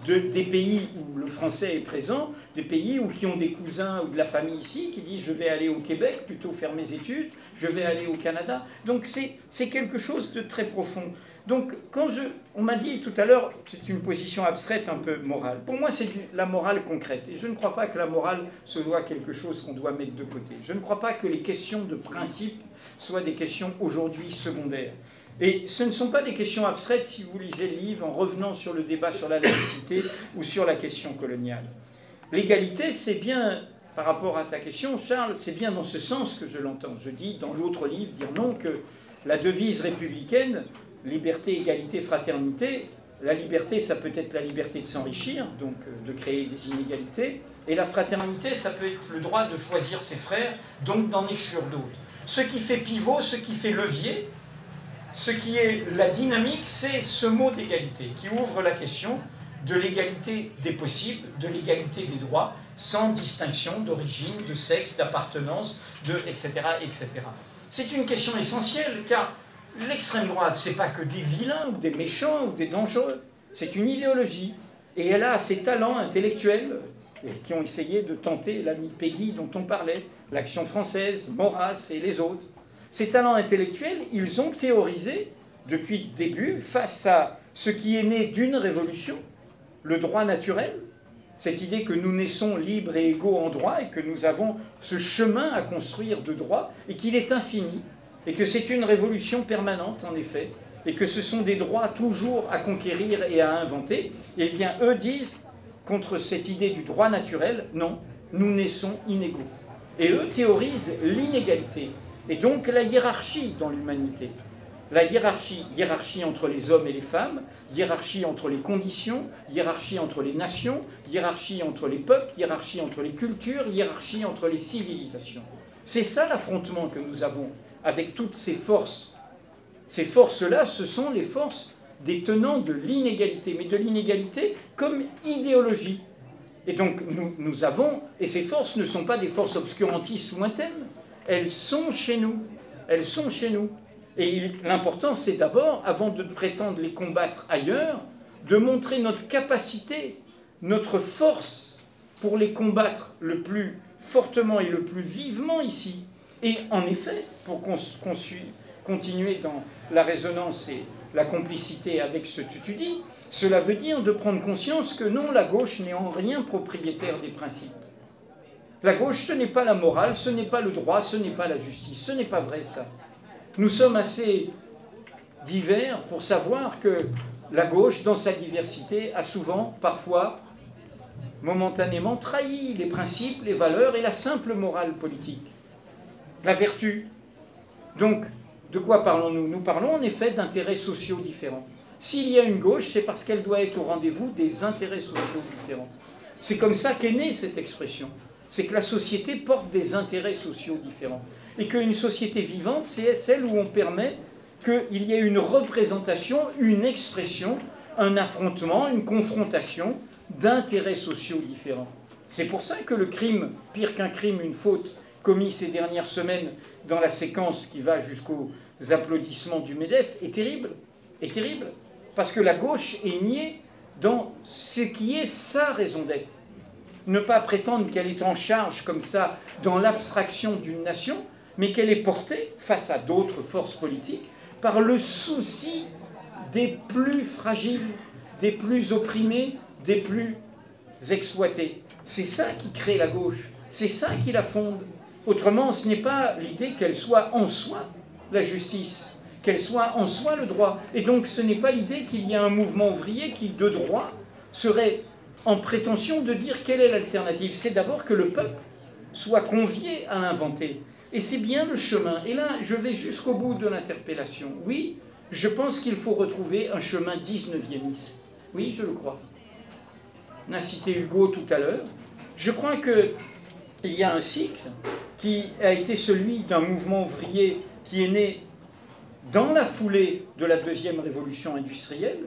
des pays où le français est présent, des pays où qui ont des cousins ou de la famille ici, qui disent je vais aller au Québec, plutôt faire mes études, je vais aller au Canada. Donc c'est quelque chose de très profond. Donc quand on m'a dit tout à l'heure, c'est une position abstraite un peu morale. Pour moi, c'est la morale concrète. Et je ne crois pas que la morale soit quelque chose qu'on doit mettre de côté. Je ne crois pas que les questions de principe soient des questions aujourd'hui secondaires. Et ce ne sont pas des questions abstraites si vous lisez le livre en revenant sur le débat sur la laïcité ou sur la question coloniale. L'égalité, c'est bien, par rapport à ta question, Charles, c'est bien dans ce sens que je l'entends. Je dis dans l'autre livre, dire non, que la devise républicaine, liberté, égalité, fraternité, la liberté, ça peut être la liberté de s'enrichir, donc de créer des inégalités, et la fraternité, ça peut être le droit de choisir ses frères, donc d'en exclure d'autres. Ce qui fait pivot, ce qui fait levier, ce qui est la dynamique, c'est ce mot d'égalité, qui ouvre la question de l'égalité des possibles, de l'égalité des droits, sans distinction d'origine, de sexe, d'appartenance, etc., etc. C'est une question essentielle, car l'extrême droite, ce n'est pas que des vilains, ou des méchants, ou des dangereux. C'est une idéologie. Et elle a ses talents intellectuels, qui ont essayé de tenter l'ami Peggy dont on parlait, l'Action française, Maurras et les autres. Ces talents intellectuels, ils ont théorisé depuis le début, face à ce qui est né d'une révolution, le droit naturel, cette idée que nous naissons libres et égaux en droit, et que nous avons ce chemin à construire de droit, et qu'il est infini, et que c'est une révolution permanente, en effet, et que ce sont des droits toujours à conquérir et à inventer. Eh bien, eux disent, contre cette idée du droit naturel, non, nous naissons inégaux. Et eux théorisent l'inégalité. Et donc la hiérarchie dans l'humanité. La hiérarchie entre les hommes et les femmes, hiérarchie entre les conditions, hiérarchie entre les nations, hiérarchie entre les peuples, hiérarchie entre les cultures, hiérarchie entre les civilisations. C'est ça l'affrontement que nous avons avec toutes ces forces. Ces forces-là, ce sont les forces des tenants de l'inégalité, mais de l'inégalité comme idéologie. Et donc nous avons, et ces forces ne sont pas des forces obscurantistes lointaines, elles sont chez nous, elles sont chez nous. Et l'important, c'est d'abord, avant de prétendre les combattre ailleurs, de montrer notre capacité, notre force pour les combattre le plus fortement et le plus vivement ici. Et en effet, pour continuer dans la résonance et la complicité avec ce que tu dis, cela veut dire de prendre conscience que non, la gauche n'est en rien propriétaire des principes. La gauche, ce n'est pas la morale, ce n'est pas le droit, ce n'est pas la justice. Ce n'est pas vrai, ça. Nous sommes assez divers pour savoir que la gauche, dans sa diversité, a souvent, parfois, momentanément trahi les principes, les valeurs et la simple morale politique. La vertu. Donc, de quoi parlons-nous? Nous parlons en effet d'intérêts sociaux différents. S'il y a une gauche, c'est parce qu'elle doit être au rendez-vous des intérêts sociaux différents. C'est comme ça qu'est née cette expression. C'est que la société porte des intérêts sociaux différents. Et qu'une société vivante, c'est celle où on permet qu'il y ait une représentation, une expression, un affrontement, une confrontation d'intérêts sociaux différents. C'est pour ça que le crime, pire qu'un crime, une faute, commis ces dernières semaines dans la séquence qui va jusqu'aux applaudissements du MEDEF, est terrible. Est terrible. Parce que la gauche est niée dans ce qui est sa raison d'être. Ne pas prétendre qu'elle est en charge comme ça dans l'abstraction d'une nation, mais qu'elle est portée, face à d'autres forces politiques, par le souci des plus fragiles, des plus opprimés, des plus exploités. C'est ça qui crée la gauche, c'est ça qui la fonde. Autrement, ce n'est pas l'idée qu'elle soit en soi la justice, qu'elle soit en soi le droit. Et donc ce n'est pas l'idée qu'il y a un mouvement ouvrier qui, de droit, serait en prétention de dire quelle est l'alternative. C'est d'abord que le peuple soit convié à l'inventer. Et c'est bien le chemin. Et là, je vais jusqu'au bout de l'interpellation. Oui, je pense qu'il faut retrouver un chemin 19e. Oui, je le crois. On a cité Hugo tout à l'heure. Je crois qu'il y a un cycle qui a été celui d'un mouvement ouvrier qui est né dans la foulée de la deuxième révolution industrielle,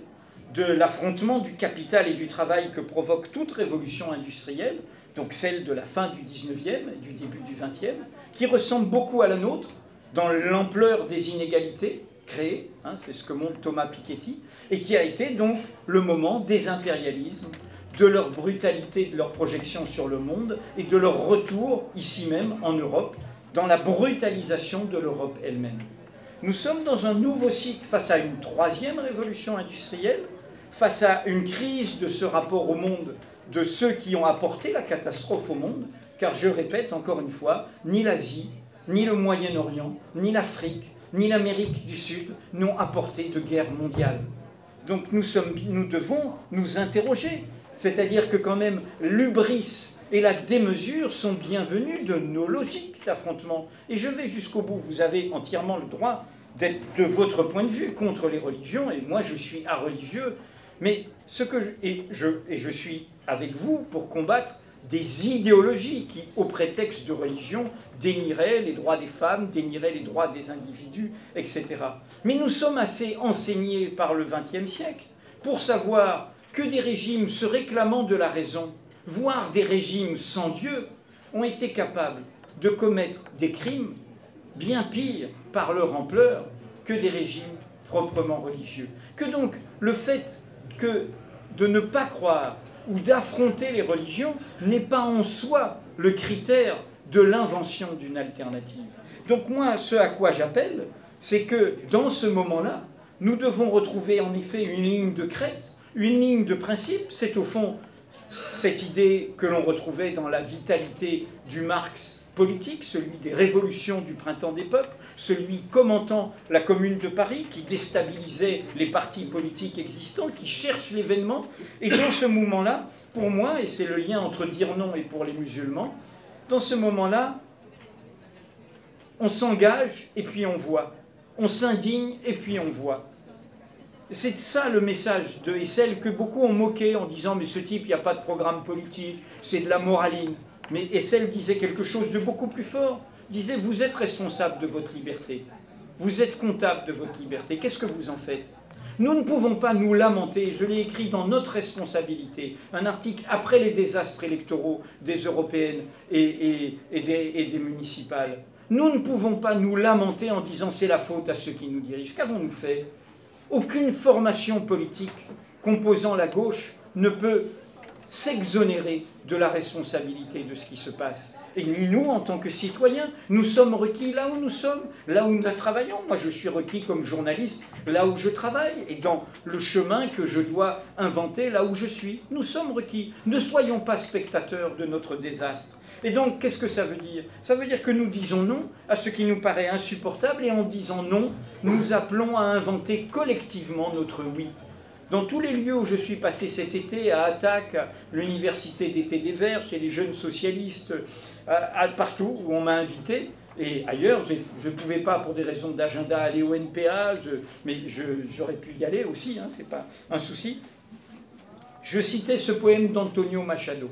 de l'affrontement du capital et du travail que provoque toute révolution industrielle, donc celle de la fin du 19e et du début du 20e, qui ressemble beaucoup à la nôtre dans l'ampleur des inégalités créées, hein, c'est ce que montre Thomas Piketty, et qui a été donc le moment des impérialismes, de leur brutalité, de leur projection sur le monde, et de leur retour, ici même, en Europe, dans la brutalisation de l'Europe elle-même. Nous sommes dans un nouveau cycle face à une troisième révolution industrielle, face à une crise de ce rapport au monde de ceux qui ont apporté la catastrophe au monde, car je répète encore une fois, ni l'Asie, ni le Moyen-Orient, ni l'Afrique, ni l'Amérique du Sud n'ont apporté de guerre mondiale. Donc nous devons nous interroger, c'est-à-dire que quand même l'hubris et la démesure sont bienvenus de nos logiques d'affrontement. Et je vais jusqu'au bout, vous avez entièrement le droit d'être de votre point de vue contre les religions, et moi je suis areligieux, mais je suis avec vous pour combattre des idéologies qui, au prétexte de religion, dénieraient les droits des femmes, dénieraient les droits des individus, etc. Mais nous sommes assez enseignés par le XXe siècle pour savoir que des régimes se réclamant de la raison, voire des régimes sans Dieu, ont été capables de commettre des crimes bien pires par leur ampleur que des régimes proprement religieux. Que donc le fait de ne pas croire ou d'affronter les religions n'est pas en soi le critère de l'invention d'une alternative. Donc moi, ce à quoi j'appelle, c'est que dans ce moment-là, nous devons retrouver en effet une ligne de crête, une ligne de principe. C'est au fond cette idée que l'on retrouvait dans la vitalité du Marx politique, celui des révolutions du printemps des peuples, celui commentant la Commune de Paris, qui déstabilisait les partis politiques existants, qui cherche l'événement. Et dans ce moment-là, pour moi, et c'est le lien entre dire non et pour les musulmans, dans ce moment-là, On s'engage et puis on voit. On s'indigne et puis on voit. C'est ça le message de Hessel que beaucoup ont moqué en disant « mais ce type, il n'y a pas de programme politique, c'est de la moraline ». Mais Hessel disait quelque chose de beaucoup plus fort. Il disait « vous êtes responsable de votre liberté, vous êtes comptable de votre liberté, qu'est-ce que vous en faites ?» Nous ne pouvons pas nous lamenter, je l'ai écrit dans Notre responsabilité, un article après les désastres électoraux des européennes et des municipales. Nous ne pouvons pas nous lamenter en disant c'est la faute à ceux qui nous dirigent. Qu'avons-nous fait? Aucune formation politique composant la gauche ne peut s'exonérer de la responsabilité de ce qui se passe. Et ni nous, en tant que citoyens, nous sommes requis là où nous sommes, là où nous travaillons. Moi, je suis requis comme journaliste là où je travaille et dans le chemin que je dois inventer là où je suis. Nous sommes requis. Ne soyons pas spectateurs de notre désastre. Et donc, qu'est-ce que ça veut dire? Ça veut dire que nous disons non à ce qui nous paraît insupportable et en disant non, nous appelons à inventer collectivement notre oui. Dans tous les lieux où je suis passé cet été, à Attaque, à l'Université d'été des Verts, chez les jeunes socialistes, partout où on m'a invité, et ailleurs, je ne pouvais pas, pour des raisons d'agenda, aller au NPA, mais j'aurais pu y aller aussi, hein, c'est pas un souci. Je citais ce poème d'Antonio Machado,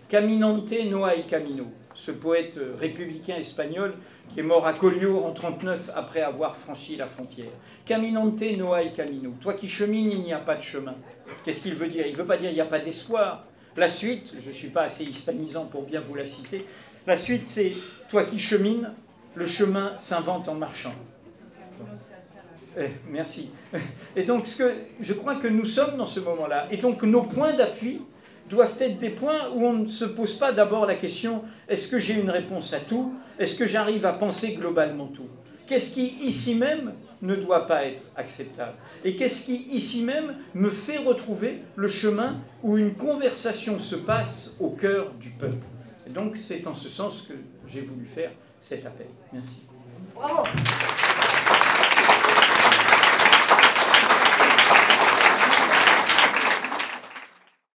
Caminante no hay camino, ce poète républicain espagnol qui est mort à Collioure en 1939 après avoir franchi la frontière. Caminante no hay camino. Toi qui chemines, il n'y a pas de chemin. Qu'est-ce qu'il veut dire? Il ne veut pas dire il n'y a pas d'espoir. La suite, je ne suis pas assez hispanisant pour bien vous la citer, la suite c'est toi qui chemines, le chemin s'invente en marchant. Merci. Et donc je crois que nous sommes dans ce moment-là. Et donc nos points d'appui doivent être des points où on ne se pose pas d'abord la question « est-ce que j'ai une réponse à tout? Est-ce que j'arrive à penser globalement tout ?» Qu'est-ce qui, ici même, ne doit pas être acceptable? Et qu'est-ce qui, ici même, me fait retrouver le chemin où une conversation se passe au cœur du peuple? Et donc, c'est en ce sens que j'ai voulu faire cet appel. Merci. Bravo.